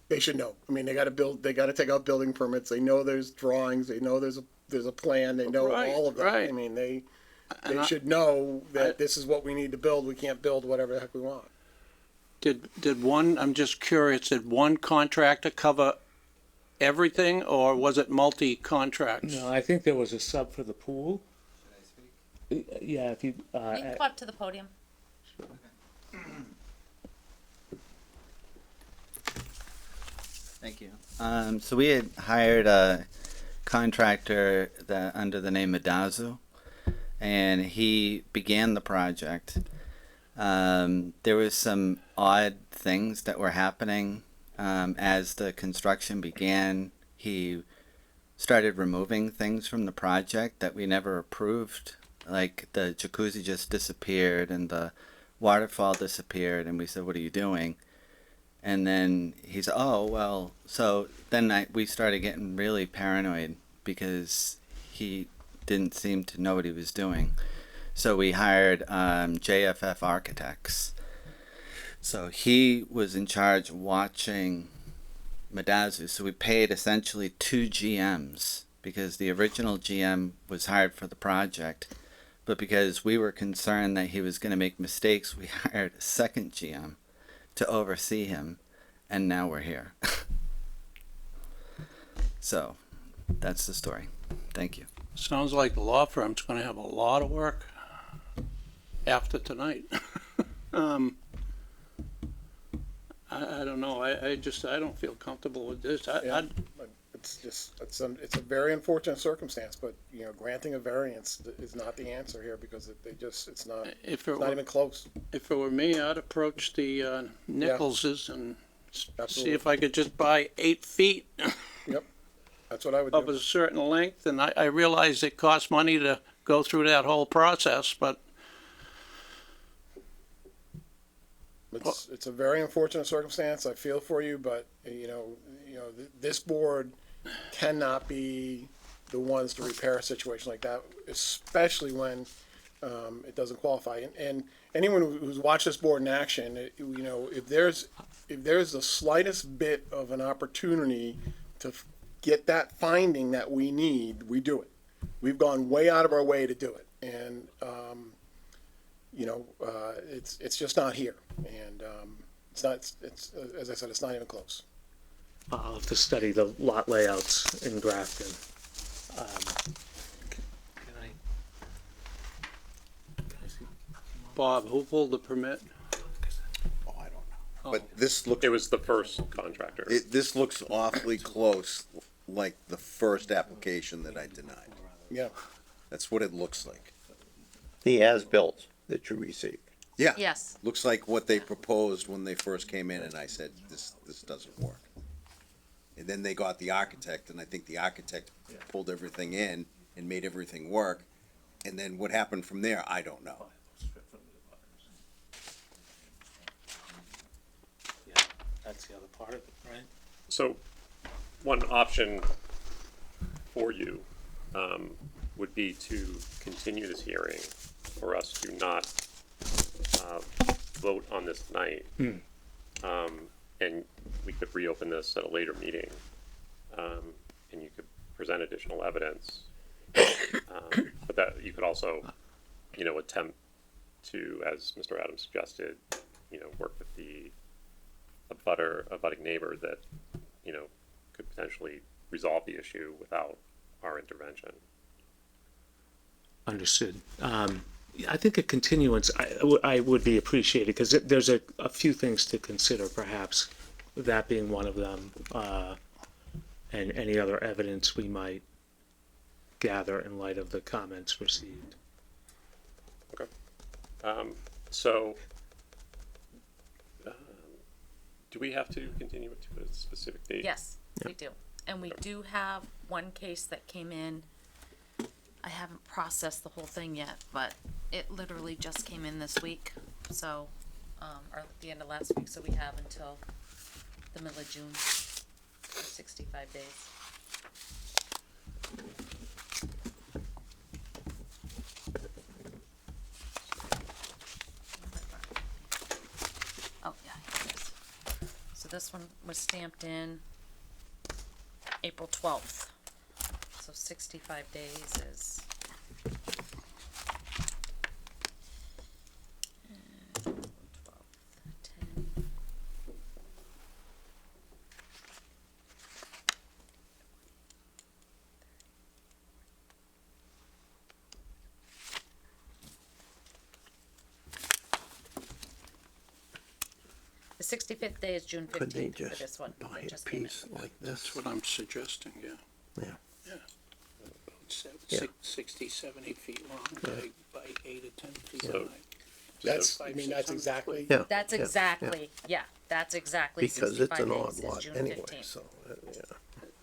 They should know. I mean, they gotta take out building permits. They know there's drawings, they know there's a plan, they know Right, all of that. right. I mean, they And should know that this is what we need to build. We can't build whatever the heck we want. I'm just curious, did one contractor cover everything, or was it multi-contracts? No, I think there was a sub for the pool. Yeah, if you, You can come up to the podium. Thank you. So we had hired a contractor that under the name of Dazu, and he began the project. There was some odd things that were happening as the construction began. He started removing things from the project that we never approved, like the jacuzzi just disappeared and the waterfall disappeared, and we said, "What are you doing?" And then he said, "Oh, well," so then we started getting really paranoid because he didn't seem to know what he was doing. So we hired JFF Architects. So he was in charge of watching Madazu. So we paid essentially 2 GMs because the original GM was hired for the project. But because we were concerned that he was going to make mistakes, we hired a second GM to oversee him, and now we're here. So that's the story. Thank you. Sounds like the law firm's gonna have a lot of work after tonight. I don't know, I don't feel comfortable with this. Yeah. It's a very unfortunate circumstance, but, you know, granting a variance is not the answer here because it's not even close. If it were me, I'd approach the Nicholses and see Absolutely. if I could just buy 8 feet Yep, that's what I would of do. a certain length, and I realize it costs money to go through that whole process, but It's a very unfortunate circumstance. I feel for you, but, you know, this board cannot be the ones to repair a situation like that, especially when it doesn't qualify. And anyone who's watched this board in action, you know, if there's the slightest bit of an opportunity to get that finding that we need, we do it. We've gone way out of our way to do it, and you know, it's just not here, and it's not. It's as I said, it's not even close. I'll have to study the lot layouts in Grafton. Bob, who pulled the permit? Oh, I don't know. But this looks, It was the first contractor. this looks awfully close, like the first application that I denied. Yeah, That's what it looks like. The as-built that you received. Yeah. Yes. Looks like what they proposed when they first came in, and I said, this doesn't work. And then they got the architect, and I think the architect pulled everything in and made everything work. And then what happened from there, I don't know. Yeah, that's the other part of it, right? So, one option for you would be to continue this hearing, for us to not vote on this tonight. And we could reopen this at a later meeting, and you could present additional evidence. But that, you could also, you know, attempt to, as Mr. Adams suggested, you know, work with a budding neighbor that, you know, could potentially resolve the issue without our intervention. Understood. I think a continuance I would be appreciated because there's a few things to consider, perhaps that being one of them, and any other evidence we might gather in light of the comments received. Okay. So Do we have to continue it to a specific date? Yes, we do. And we do have one case that came in. I haven't processed the whole thing yet, but it literally just came in this week. So, or at the end of last week, so we have until the middle of June, for 65 days. Oh, yeah, here it is. So this one was stamped in April 12th. So 65 days is. 12, 10. The 65th day is June Could they 15th for just this one. buy that a just came in. piece like That's this? what I'm suggesting, yeah. Yeah. Yeah. 60, 70 feet long by 8 to 10 feet So- high. That's, I mean, that's exactly. Yeah. That's yeah, exactly, yeah, that's exactly Because 65 it's an days odd is lot June anyway, 15th. so, yeah.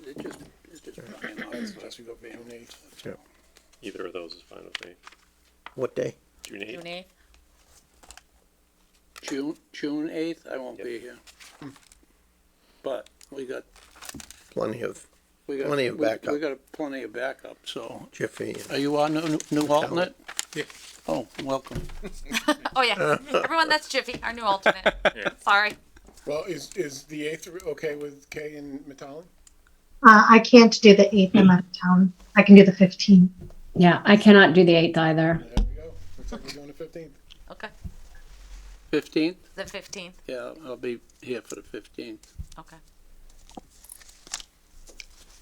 It's just buying off That's the- just we go for June 8th. Yeah. Either of those is fine with me. What day? June 8th? June 8th? June 8th, I won't Yep. be here. But we got, Plenty of we got. Plenty of we- backup. We got plenty of backup, so. Jiffy. And Are you on new alternate? Yeah. Oh, welcome. Oh, yeah, everyone, that's Jiffy, our new alternate. Sorry. Well, is the 8th okay with Kay and Metalli? I can't do the 8th. I'm out of town. I can do the 15th. Yeah, I cannot do the 8th either. There we go. Looks like we're doing the 15th. Okay, 15th? the 15th, Yeah, I'll be here for the 15th. okay.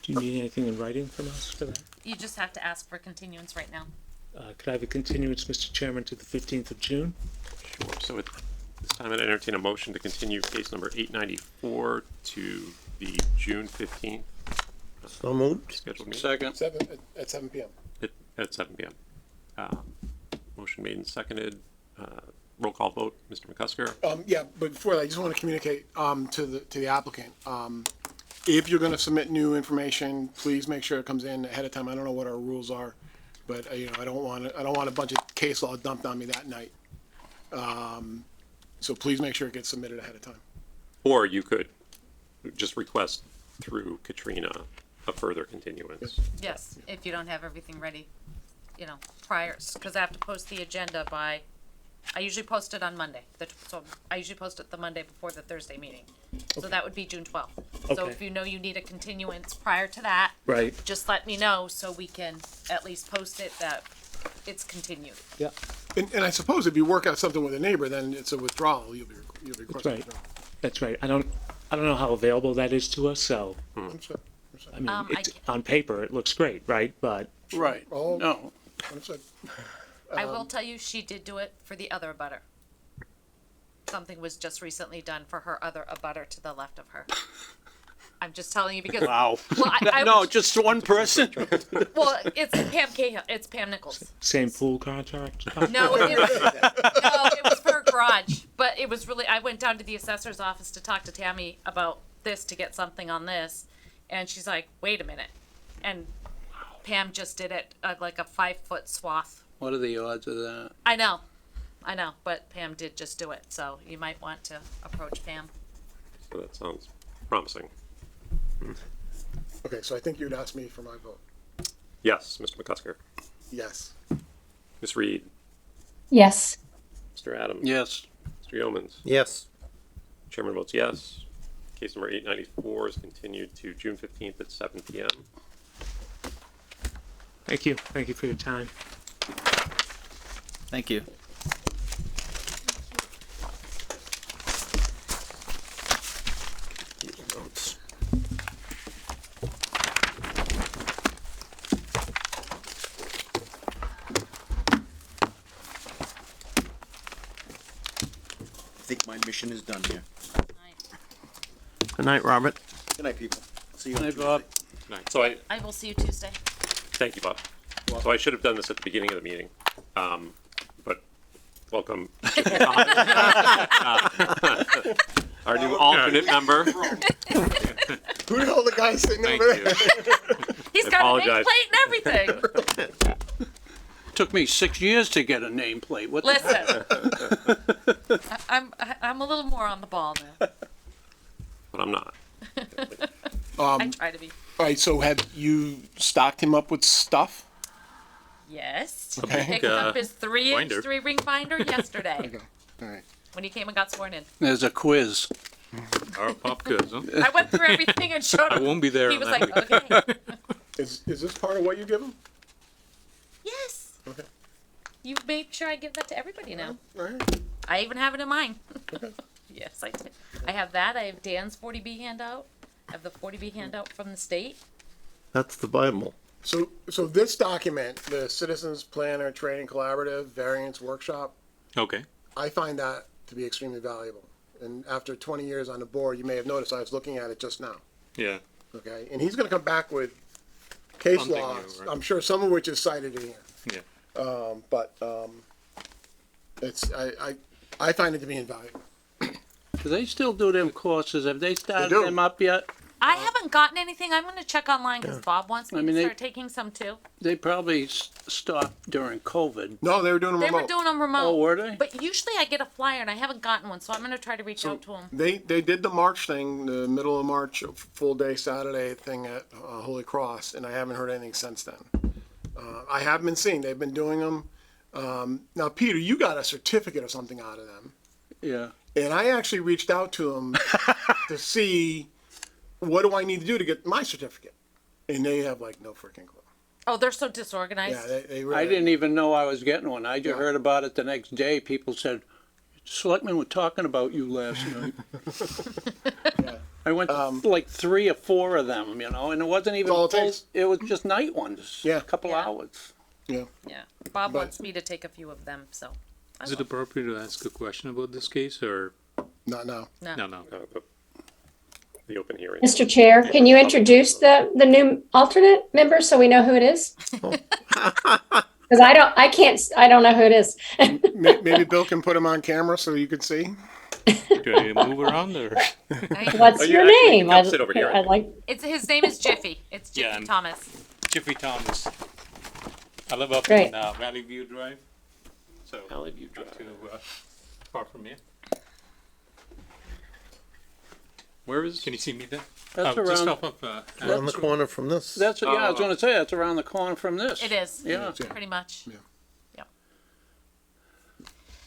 Do you need anything in writing from us for that? You just have to ask for continuance right now. Could I have a continuance, Mr. Chairman, to the 15th of June? Sure. So at this time, I'd entertain a motion to continue case number 894 to the June 15th so moved. scheduled meeting Second, At 7 PM. at 7 PM. Motion made and seconded. Roll call vote, Mr. McCusker. Yeah, but before that, I just want to communicate, to the applicant. If you're gonna submit new information, please make sure it comes in ahead of time. I don't know what our rules are, but, you know, I don't want a bunch of case law dumped on me that night. So please make sure it gets submitted ahead of time. Or you could just request through Katrina a further continuance. Yes, if you don't have everything ready, you know, prior, because I have to post the agenda by, I usually post it on Monday. So I usually post it the Monday before the Thursday meeting. So that would be June 12th. So Okay. if you know you need a continuance prior to that, Right. just let me know so we can at least post it that it's continued. Yeah. And I suppose if you work out something with a neighbor, then it's a withdrawal. You'll be requesting right. withdrawal. That's right. I don't know how available that is to us, so, I'm sorry. I mean, I it's, ca- on paper, it looks great, right? But, right, Oh. no, Understood. I will tell you, she did do it for the other abutter. Something was just recently done for her other abutter to the left of her. I'm just telling you because, wow. well, I No, was- just one person? well, it's Pam Cahill, it's Pam Nichols. same pool contract? No, it was for her garage, but it was really, I went down to the assessor's office to talk to Tammy about this, to get something on this, and she's like, wait a minute. And Pam just did it, like a 5-foot swath. What are the odds of that? I know, but Pam did just do it, so you might want to approach Pam. So that sounds promising. Okay, so I think you'd ask me for my vote. Yes, Mr. McCusker. Yes. Ms. Reed. Yes. Mr. Adams. Yes, Mr. Yeomans. Yes. Chairman votes yes. Case number 894 is continued to June 15th at 7 PM. Thank you. Thank you for your time. Thank you. Notes. I think my mission is done here. Good night, Robert. Good night, people. See you on Good night, Tuesday. Bob. Right. So I will see you Tuesday. thank you, Bob. So I should have done this at the beginning of the meeting. But welcome. our new alternate member. Who the hell the guy sitting Thank over you. there? He's got a apologize. nameplate and everything. Took me 6 years to get a nameplate. What the Listen, I'm a little more on the ball now. But I'm not. I try to be. All right, so have you stocked him up with stuff? Yes. Okay. He picked up his 3-inch binder. 3-ring binder yesterday Okay. All right. when he came and got sworn in. There's a quiz. Our pop quiz, huh? I went through everything and showed I him. won't be there. He on was that like, week. okay. Is this part of what you give him? Yes. Okay. You made sure I give that to everybody now. All right. I even have it in mine. Yes, I did. I have that. I have Dan's 40B handout. I have the 40B handout from the state. That's the Bible. So this document, the Citizens Planner Training Collaborative Variance Workshop, Okay. I find that to be extremely valuable. And after 20 years on the board, you may have noticed I was looking at it just now. Yeah. Okay, and he's going to come back with case Something new, laws. right? I'm sure some of which is cited in here. Yeah. But it's I find it to be invaluable. Do they still do them courses? Have they started do. them up yet? I haven't gotten anything. I'm going to check online because Bob wants me I mean, to they- start taking some too. They probably stopped during COVID. No, they were doing them They remote. were doing them remote. Oh, were they? But usually I get a flyer and I haven't gotten one, so I'm going to try to reach out to them. They did the March thing, the middle of March, a full day Saturday thing at Holy Cross, and I haven't heard anything since then. I have been seeing they've been doing them. Now, Peter, you got a certificate or something out of them, Yeah. and I actually reached out to them to see what do I need to do to get my certificate, and they have like no freaking clue. Oh, they're so disorganized. Yeah, they really. I didn't even know I was getting one. I just Yeah. heard about it the next day. People said, Selectmen were talking about you last night. I went to like 3 or 4 of them, you know, and it wasn't even all it full, takes. it was just night ones. Yeah. A couple Yeah. hours. Yeah. Yeah. Bob But- wants me to take a few of them, so. I Is it will. appropriate to ask a question about this case or? Not now. No. No. The open hearing. Mr. Chair, can you introduce the new alternate member so we know who it is? Because I don't know who it is. Maybe Bill can put them on camera so you can see. Do I move around or? What's Oh, you your actually name? can come sit over here. I like. His name is Jiffy. It's Jiffy Yeah, I'm- Thomas. Jiffy Thomas. I live up Great. in Valley View Drive. So. Valley View not Drive. too far from here. Where is? Can you see me there? That's Just around, off of, Around the corner from this. that's, yeah, I was gonna say, that's around the corner from this. It is. Yeah. Pretty much.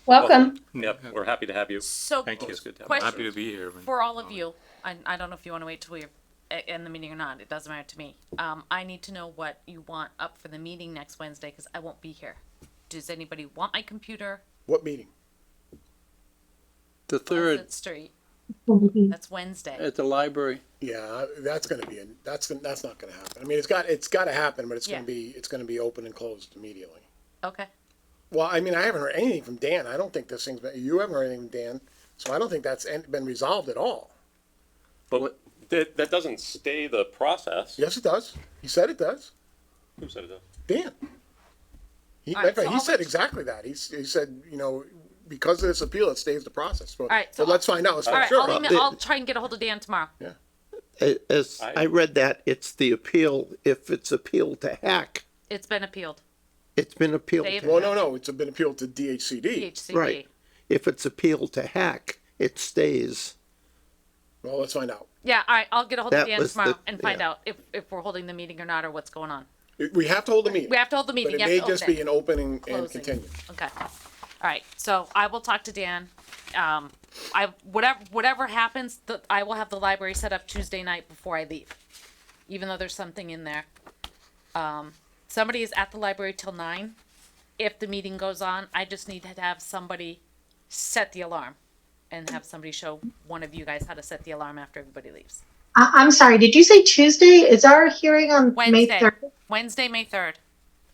Welcome. Yep, we're happy to have you. So, Thank you. It's good to have question Happy to be here. for all of you, I don't know if you want to wait till we're in the meeting or not. It doesn't matter to me. I need to know what you want up for the meeting next Wednesday because I won't be here. Does anybody want my computer? What meeting? The third Pleasant Street. Mhm. That's Wednesday. at the library. Yeah, that's gonna be that's not gonna happen. I mean, it's got to happen, but it's Yeah. gonna be open and closed immediately. Okay. Well, I mean, I haven't heard anything from Dan. I don't think this thing's been. You haven't heard anything from Dan, so I don't think that's been resolved at all. But that doesn't stay the process. Yes, it does. He said it does. Who said it does? Dan. He, All right, so he I'll said let- exactly that. He said, you know, because of this appeal, it stays the process. But, right, so but let's find out. Let's All make right. sure. I'll try and get a hold of Dan tomorrow. As I read that, it's the appeal, if it's appealed to Hack, It's been appealed. it's been appealed Dave? to Well, Hack. no, it's been appealed to DHCD. DHCD. Right. If it's appealed to Hack, it stays. Well, let's find out. Yeah. All right. I'll get a hold of That Dan was tomorrow the- and find yeah. out if we're holding the meeting or not or what's going on. We have to hold the meeting. We have to hold the meeting. But it You may have to just open be it. an open and Closing. continue. Okay. All right. So I will talk to Dan. Whatever happens, I will have the library set up Tuesday night before I leave, even though there's something in there. Somebody is at the library till 9. If the meeting goes on, I just need to have somebody set the alarm and have somebody show one of you guys how to set the alarm after everybody leaves. I'm sorry, did you say Tuesday? Is our hearing on May Wednesday. 3rd? Wednesday, May 3rd.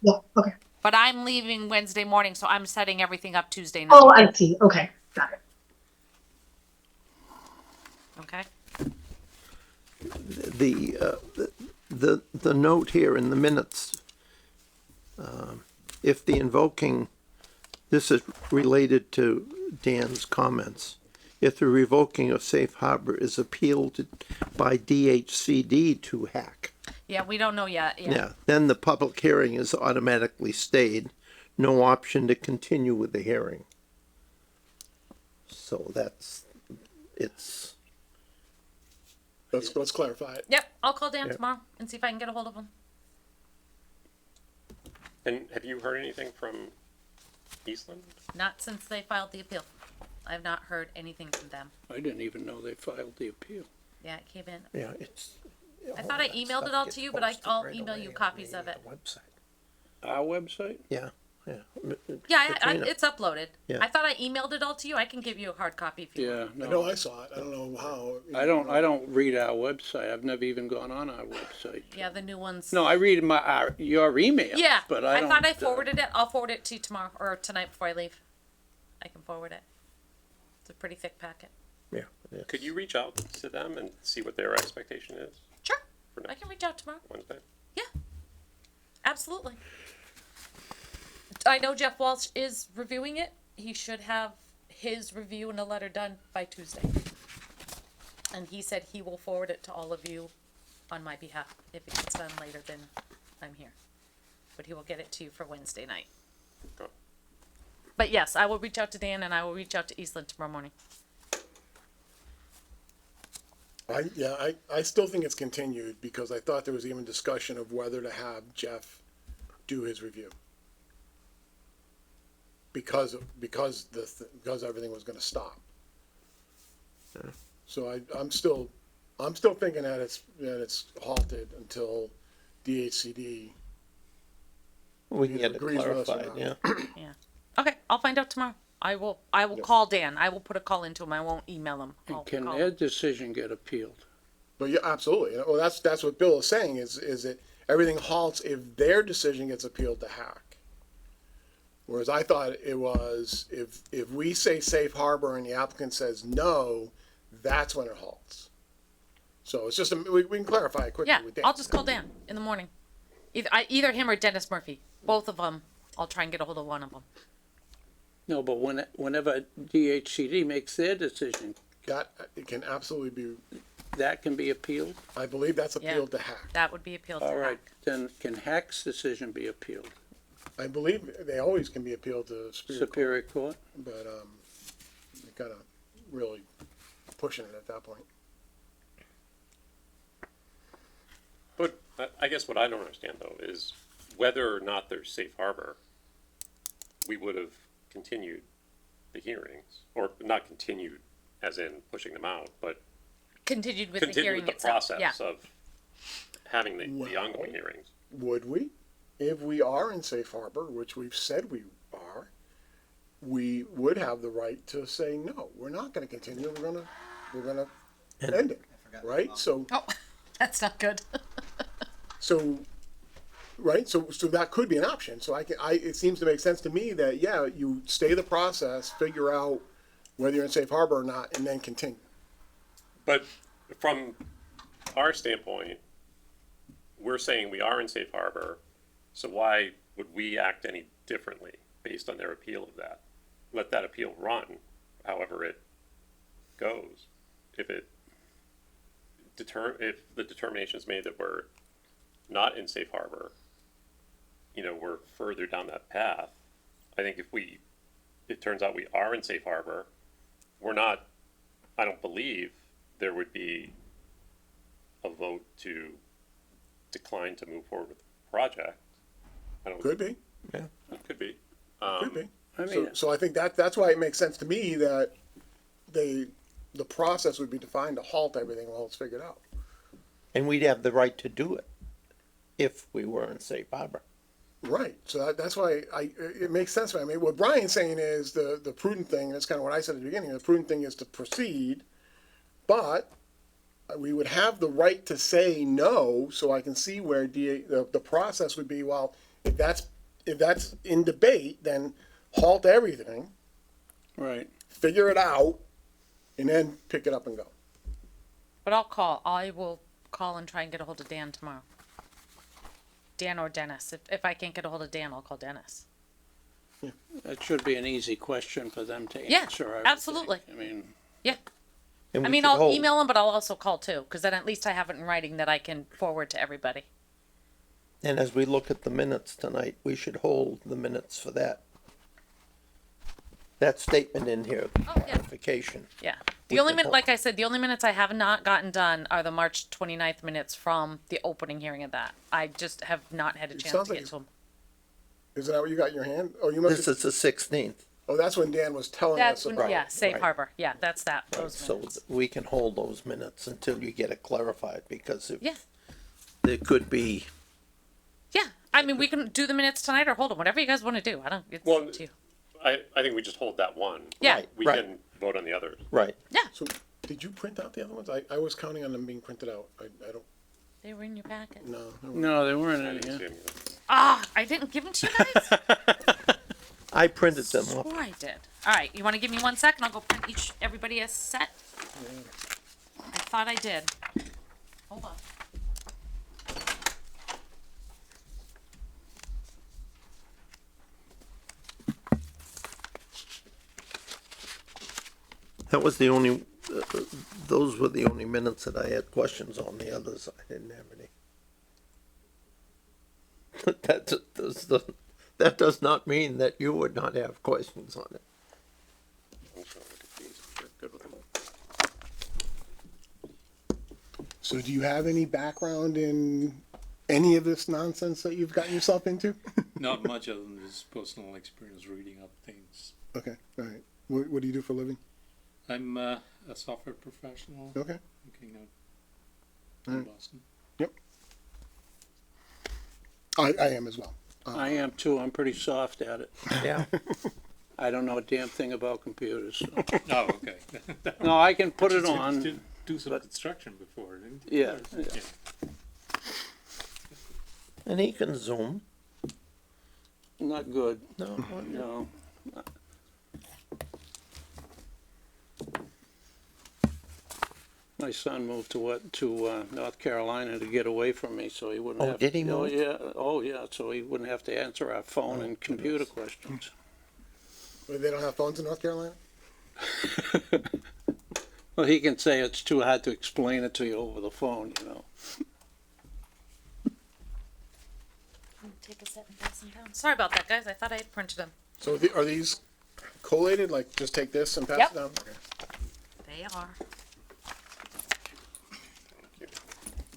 Yeah, okay. But I'm leaving Wednesday morning, so I'm setting everything up Tuesday night. Oh, I see. Okay, got it. Okay. The note here in the minutes, if the invoking, this is related to Dan's comments. if the revoking of safe harbor is appealed by DHCD to HAC. Yeah, we don't know yet. Yeah, then the public hearing is automatically stayed, no option to continue with the hearing. So Let's clarify it. Yep, I'll call Dan tomorrow and see if I can get a hold of him. And have you heard anything from Eastland? Not since they filed the appeal. I've not heard anything from them. I didn't even know they filed the appeal. Yeah, it came in. Yeah, it's. I thought I emailed it all to you, but I'll email you copies of it. Our website? Yeah. Yeah, Katrina. it's uploaded. Yeah. I thought I emailed it all to you. I can give you a hard copy if you want. Yeah, I know no, I saw it. I don't know how. I don't read our website. I've never even gone on our website. Yeah, the new ones. No, I read your email. Yeah, but I don't. thought I forwarded it. I'll forward it to you tomorrow or tonight before I leave. I can forward it. It's a pretty thick packet. Yeah. Could you reach out to them and see what their expectation is Sure. for I next can reach out tomorrow. Wednesday? Absolutely. I know Jeff Walsh is reviewing it. He should have his review and a letter done by Tuesday. And he said he will forward it to all of you on my behalf. If it gets done later, then I'm here. But he will get it to you for Wednesday night. Go. But yes, I will reach out to Dan and I will reach out to Eastland tomorrow morning. I still think it's continued because I thought there was even discussion of whether to have Jeff do his review. Because everything was gonna stop. So I'm still thinking that it's halted until DHCD. We can get it agrees with us or clarified, not. yeah. Yeah. Okay, I'll find out tomorrow. I will call Dan. I will put a call into him. I won't email him. I'll And can call their him. decision get appealed? But yeah, absolutely. Well, that's what Bill is saying is that everything halts if their decision gets appealed to HAC. Whereas I thought it was if we say safe harbor and the applicant says no, that's when it halts. So it's just we can clarify it quickly Yeah, with Dan. I'll just call Dan in the morning. Either him or Dennis Murphy. Both of them. I'll try and get a hold of one of them. No, but whenever DHCD makes their decision, That it can absolutely be. that can be appealed? I believe that's appealed to HAC. That would be appealed to All right, HAC. then can HAC's decision be appealed? I believe they always can be appealed to Superior Court? but they're kind of really pushing it at that point. But I guess what I don't understand though is whether or not there's safe harbor, we would have continued the hearings, or not continued as in pushing them out, but Continued with the continued hearing with the itself. Yeah. process of having the Well, ongoing hearings. Would we? If we are in safe harbor, which we've said we are, we would have the right to say, no, we're not gonna continue, we're gonna end it, right? So, Oh, that's not good. right, so that could be an option, so it seems to make sense to me that, yeah, you stay the process, figure out whether you're in safe harbor or not, and then continue. But from our standpoint, we're saying we are in safe harbor, so why would we act any differently based on their appeal of that? Let that appeal run, however it goes. If the determination is made that we're not in safe harbor, we're further down that path. I think if it turns out we are in safe harbor, I don't believe there would be a vote to decline to move forward with the project. Could be, It could be. could be. I mean, So I think that's why it makes sense to me that the process would be defined to halt everything while it's figured out. And we'd have the right to do it if we were in safe harbor. Right, so that's why it makes sense. I mean, what Brian's saying is the prudent thing, and that's kind of what I said at the beginning, the prudent thing is to proceed, but we would have the right to say no, so I can see where the process would be, well, if that's in debate, then halt everything, right. figure it out, and then pick it up and go. But I will call and try and get a hold of Dan tomorrow. Dan or Dennis. If I can't get a hold of Dan, I'll call Dennis. That should be an easy question for them to Yeah, answer. I would absolutely. think. I mean, Yeah. And I we mean, should I'll hold- email them, but I'll also call too, because then at least I have it in writing that I can forward to everybody. And as we look at the minutes tonight, we should hold the minutes for that. That statement in here, Oh, yeah. clarification. Yeah. We The only can minute, hold- like I said, the only minutes I have not gotten done are the March 29th minutes from the opening hearing of that. I just have not had a chance sounds to like get to them. Is that what you got in your hand? Oh, you must This have, is the 16th, oh, that's when Dan was telling us That's when, about. yeah, safe right. harbor. Yeah, that's that. Those so minutes. we can hold those minutes until you get it clarified, because if Yeah. there could be, Yeah. I mean, we can do the minutes tonight or hold them, whatever you guys want to do. I don't, it's Well, up to you. I think we just hold that one. Yeah. Right. We can vote on the others. right, So, did you print out the other ones? I was counting on them being printed out. I don't, They were in your packet. no. No, they weren't I in didn't see here. them either. Ah, I didn't give them to you guys? I printed them up. Sure I did. All right, you want to give me 1 second? I'll go print everybody a set. I thought I did. Hold on. That was the only, those were the only minutes that I had questions on. The others, I didn't have any. That does not mean that you would not have questions on it. I'm just gonna look at these. We're good with them. So do you have any background in any of this nonsense that you've gotten yourself into? Not much other than this personal experience reading up things. Okay, all right. What do you do for a living? I'm a software professional Okay. working out in Alright. Boston. I am as well. I am too. I'm pretty soft at it. Yeah, I don't know a damn thing about computers. So. Oh, okay. No, I can put You it did on. do some but- construction before, didn't you? Yeah, Or- yeah. and he can zoom. Not good. No, No. My son moved to North Carolina to get away from me, so he wouldn't Oh, have. did he Oh, move? yeah. Oh, yeah. So he wouldn't have to answer our phone and computer questions. Well, they don't have phones in North Carolina? Well, he can say it's too hard to explain it to you over the phone, you know. Take a set and pass them down. Sorry about that, guys. I thought I had printed them. So are these collated? Like, just take this and pass Yep. it down? Okay. They are.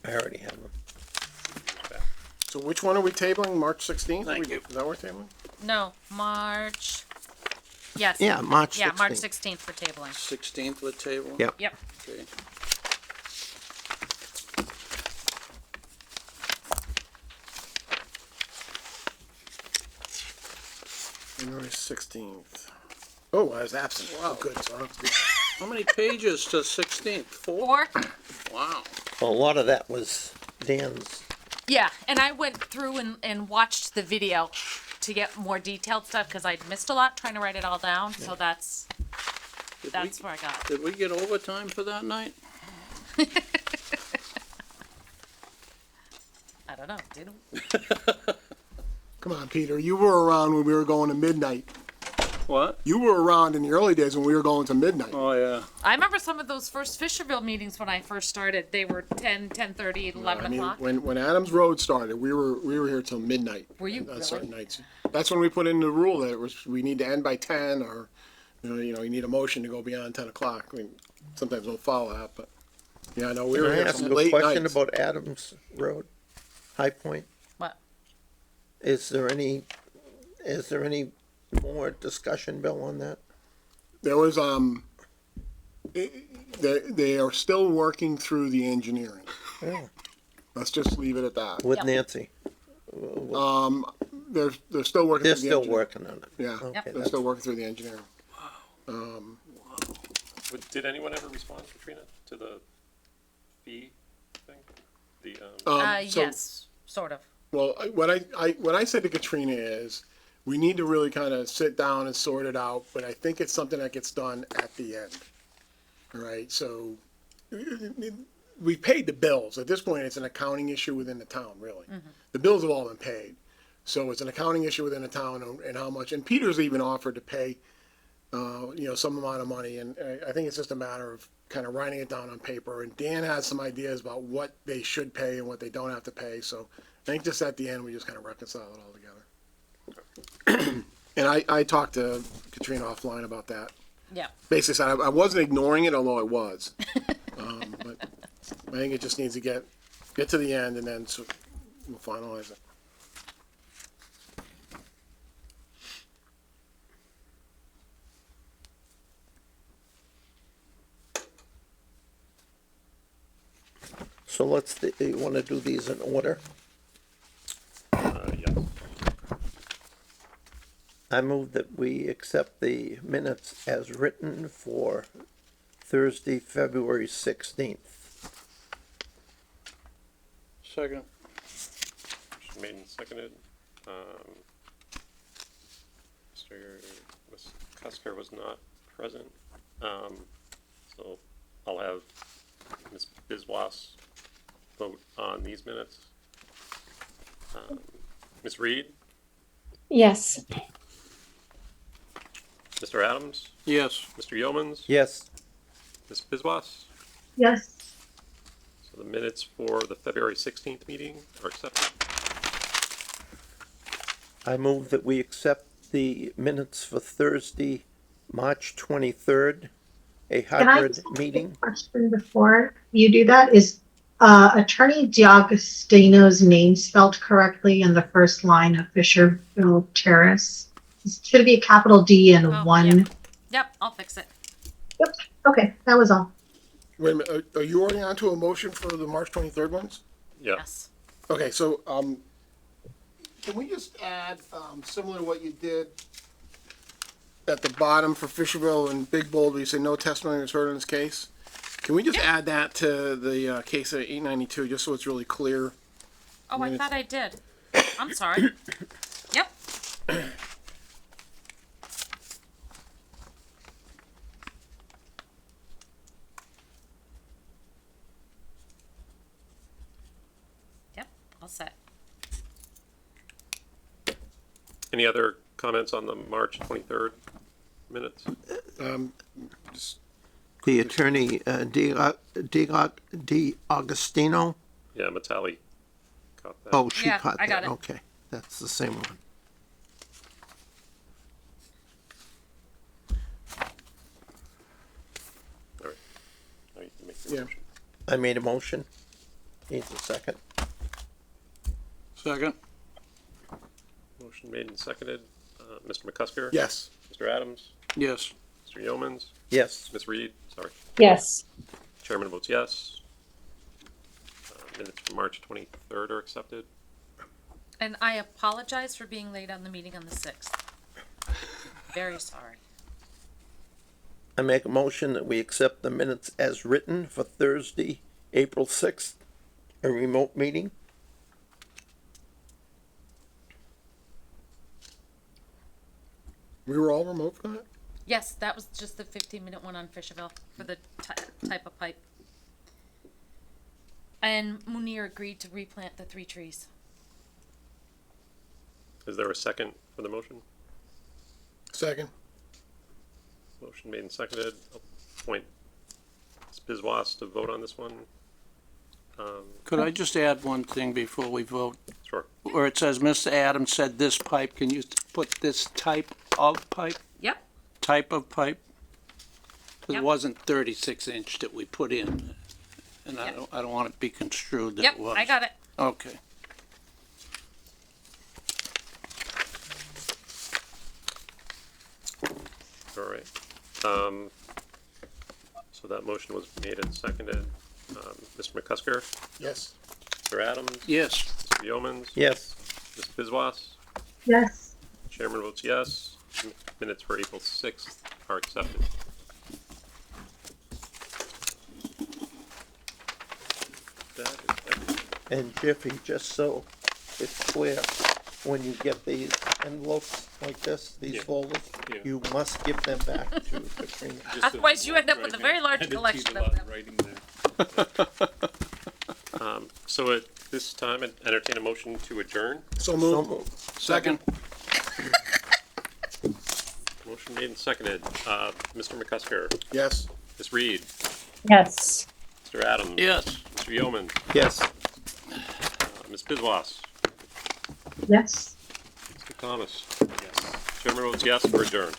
I already have them. So which one are we tabling? March 16th? Thank you. Is that what we're tabling? No, March. Yes. Yeah, March Yeah, March 16th. 16th for tabling. 16th with table? Yep. Yep. Okay. January 16th. Oh, I was absent. Wow, good. So I don't have to be. How many pages to 16th? 4? 4. Wow. A lot of that was Dan's. Yeah, and I went through and watched the video to get more detailed stuff because I'd missed a lot trying to write it all down. So that's Did where I got it. Did we get overtime for that night? I don't know. Did we? Come on, Peter. You were around when we were going to midnight. What? You were around in the early days when we were going to midnight. Oh, yeah. I remember some of those first Fisherville meetings when I first started. They were 10, 10:30, 11 I mean, o'clock. when Adams Road started, we were here till midnight. Were you on really? certain nights? That's when we put in the rule that it was we need to end by 10, or you need a motion to go beyond 10 o'clock. I mean, sometimes we'll follow that, but yeah, no, we Can were I here ask till a late question nights. about Adams Road, High Point? What? Is there any more discussion, Bill, on that? There was they are still working through the engineering. Yeah. Let's just leave it at that. With Yep. Nancy? They're still working. They're through the still engineering. working on it. Yeah, Okay, Yep. they're that's- still working through the engineering. Did anyone ever respond, Katrina, to the fee thing? The, So- Yes, sort of. Well, what I said to Katrina is, we need to really kind of sit down and sort it out, but I think it's something that gets done at the end. All right, so we paid the bills. At this point, it's an accounting issue within the town, really. The bills have all been paid. So it's an accounting issue within the town and how much, and Peter's even offered to pay some amount of money, and I think it's just a matter of kind of writing it down on paper, and Dan has some ideas about what they should pay and what they don't have to pay, so I think just at the end, we just kind of reconcile it all together. And I talked to Katrina offline about that. Yeah. Basically said I wasn't ignoring it, although I was. But I think it just needs to get to the end, and then we'll finalize it. So you wanna do these in order? Yes. I move that we accept the minutes as written for Thursday, February 16th. Second. Motion made and seconded. Mr. Cusker was not present. So I'll have Ms. Biswas vote on these minutes. Ms. Reed, Yes. Mr. Adams, Yes. Mr. Yeomans, Yes, Ms. Biswas. Yes. So the minutes for the February 16th meeting are accepted. I move that we accept the minutes for Thursday, March 23rd, a Can I hybrid just ask meeting. a question before you do that? Is Attorney D'Agostino's name spelled correctly in the first line of Fisherville Terrace? Should it be a capital D and Oh, one? yeah. Yep, I'll fix it. Yep. Okay, that was all. Wait a minute, are you already on to a motion for the March 23rd ones? Yeah. Yes. Okay, so, can we just add, similar to what you did at the bottom for Fisherville and Big Bold, where you say no testimony was heard in this case? Can we just add that to the, case of 892, just so it's really clear? Oh, I thought I did. I'm sorry. Yep. Yep, all set. Any other comments on the March 23rd minutes? The attorney, D'Agostino. Yeah, Matali caught that. Oh, she Yeah, caught I that. got it. Okay, that's the same one. All right. Now you can make your Yeah. motion. I made a motion. Needs a second. Second. Motion made and seconded. Mr. McCusker? Yes. Mr. Adams? Yes. Mr. Yeomans? Yes. Ms. Reed? Sorry. Yes. Chairman votes yes. Minutes from March 23rd are accepted. And I apologize for being late on the meeting on the 6th. Very sorry. I make a motion that we accept the minutes as written for Thursday, April 6th, a remote meeting. We were all remote for that? Yes, that was just the 15-minute one on Fisherville for the type of pipe. And Munir agreed to replant the 3 trees. Is there a second for the motion? Second. Motion made and seconded. I'll appoint Ms. Biswas to vote on this one. Could I just add one thing before we vote? Sure. Where it says, Mr. Adams said this pipe, can you put this type of pipe? Yep. Type of pipe? 'Cause Yep. it wasn't 36-inch that we put in, and Yep. I don't want it to be construed that Yep, it was. I got it. Okay. All right. So that motion was made and seconded. Mr. McCusker? Yes. Mr. Adams? Yes. Mr. Yeomans? Yes. Ms. Biswas? Yes. Chairman votes yes. Minutes for April 6th are accepted. That is everything. And Jiffy, just so it's clear, when you get these envelopes like this, these Yeah. folders, Yeah. you must give them back to Katrina. Just Otherwise, you end up with a very large I did see collection the of lot them. writing there. So at this time, I'd entertain a motion to adjourn. So So moved. moved. Second. Motion Motion made and seconded. Mr. McCusker, Yes. Ms. Reed, Yes. Mr. Adams. Yes. Mr. Yeoman, Yes. Ms. Bizwas, Yes. Mr. Thomas. Yes. Chairman votes yes, we're adjourned.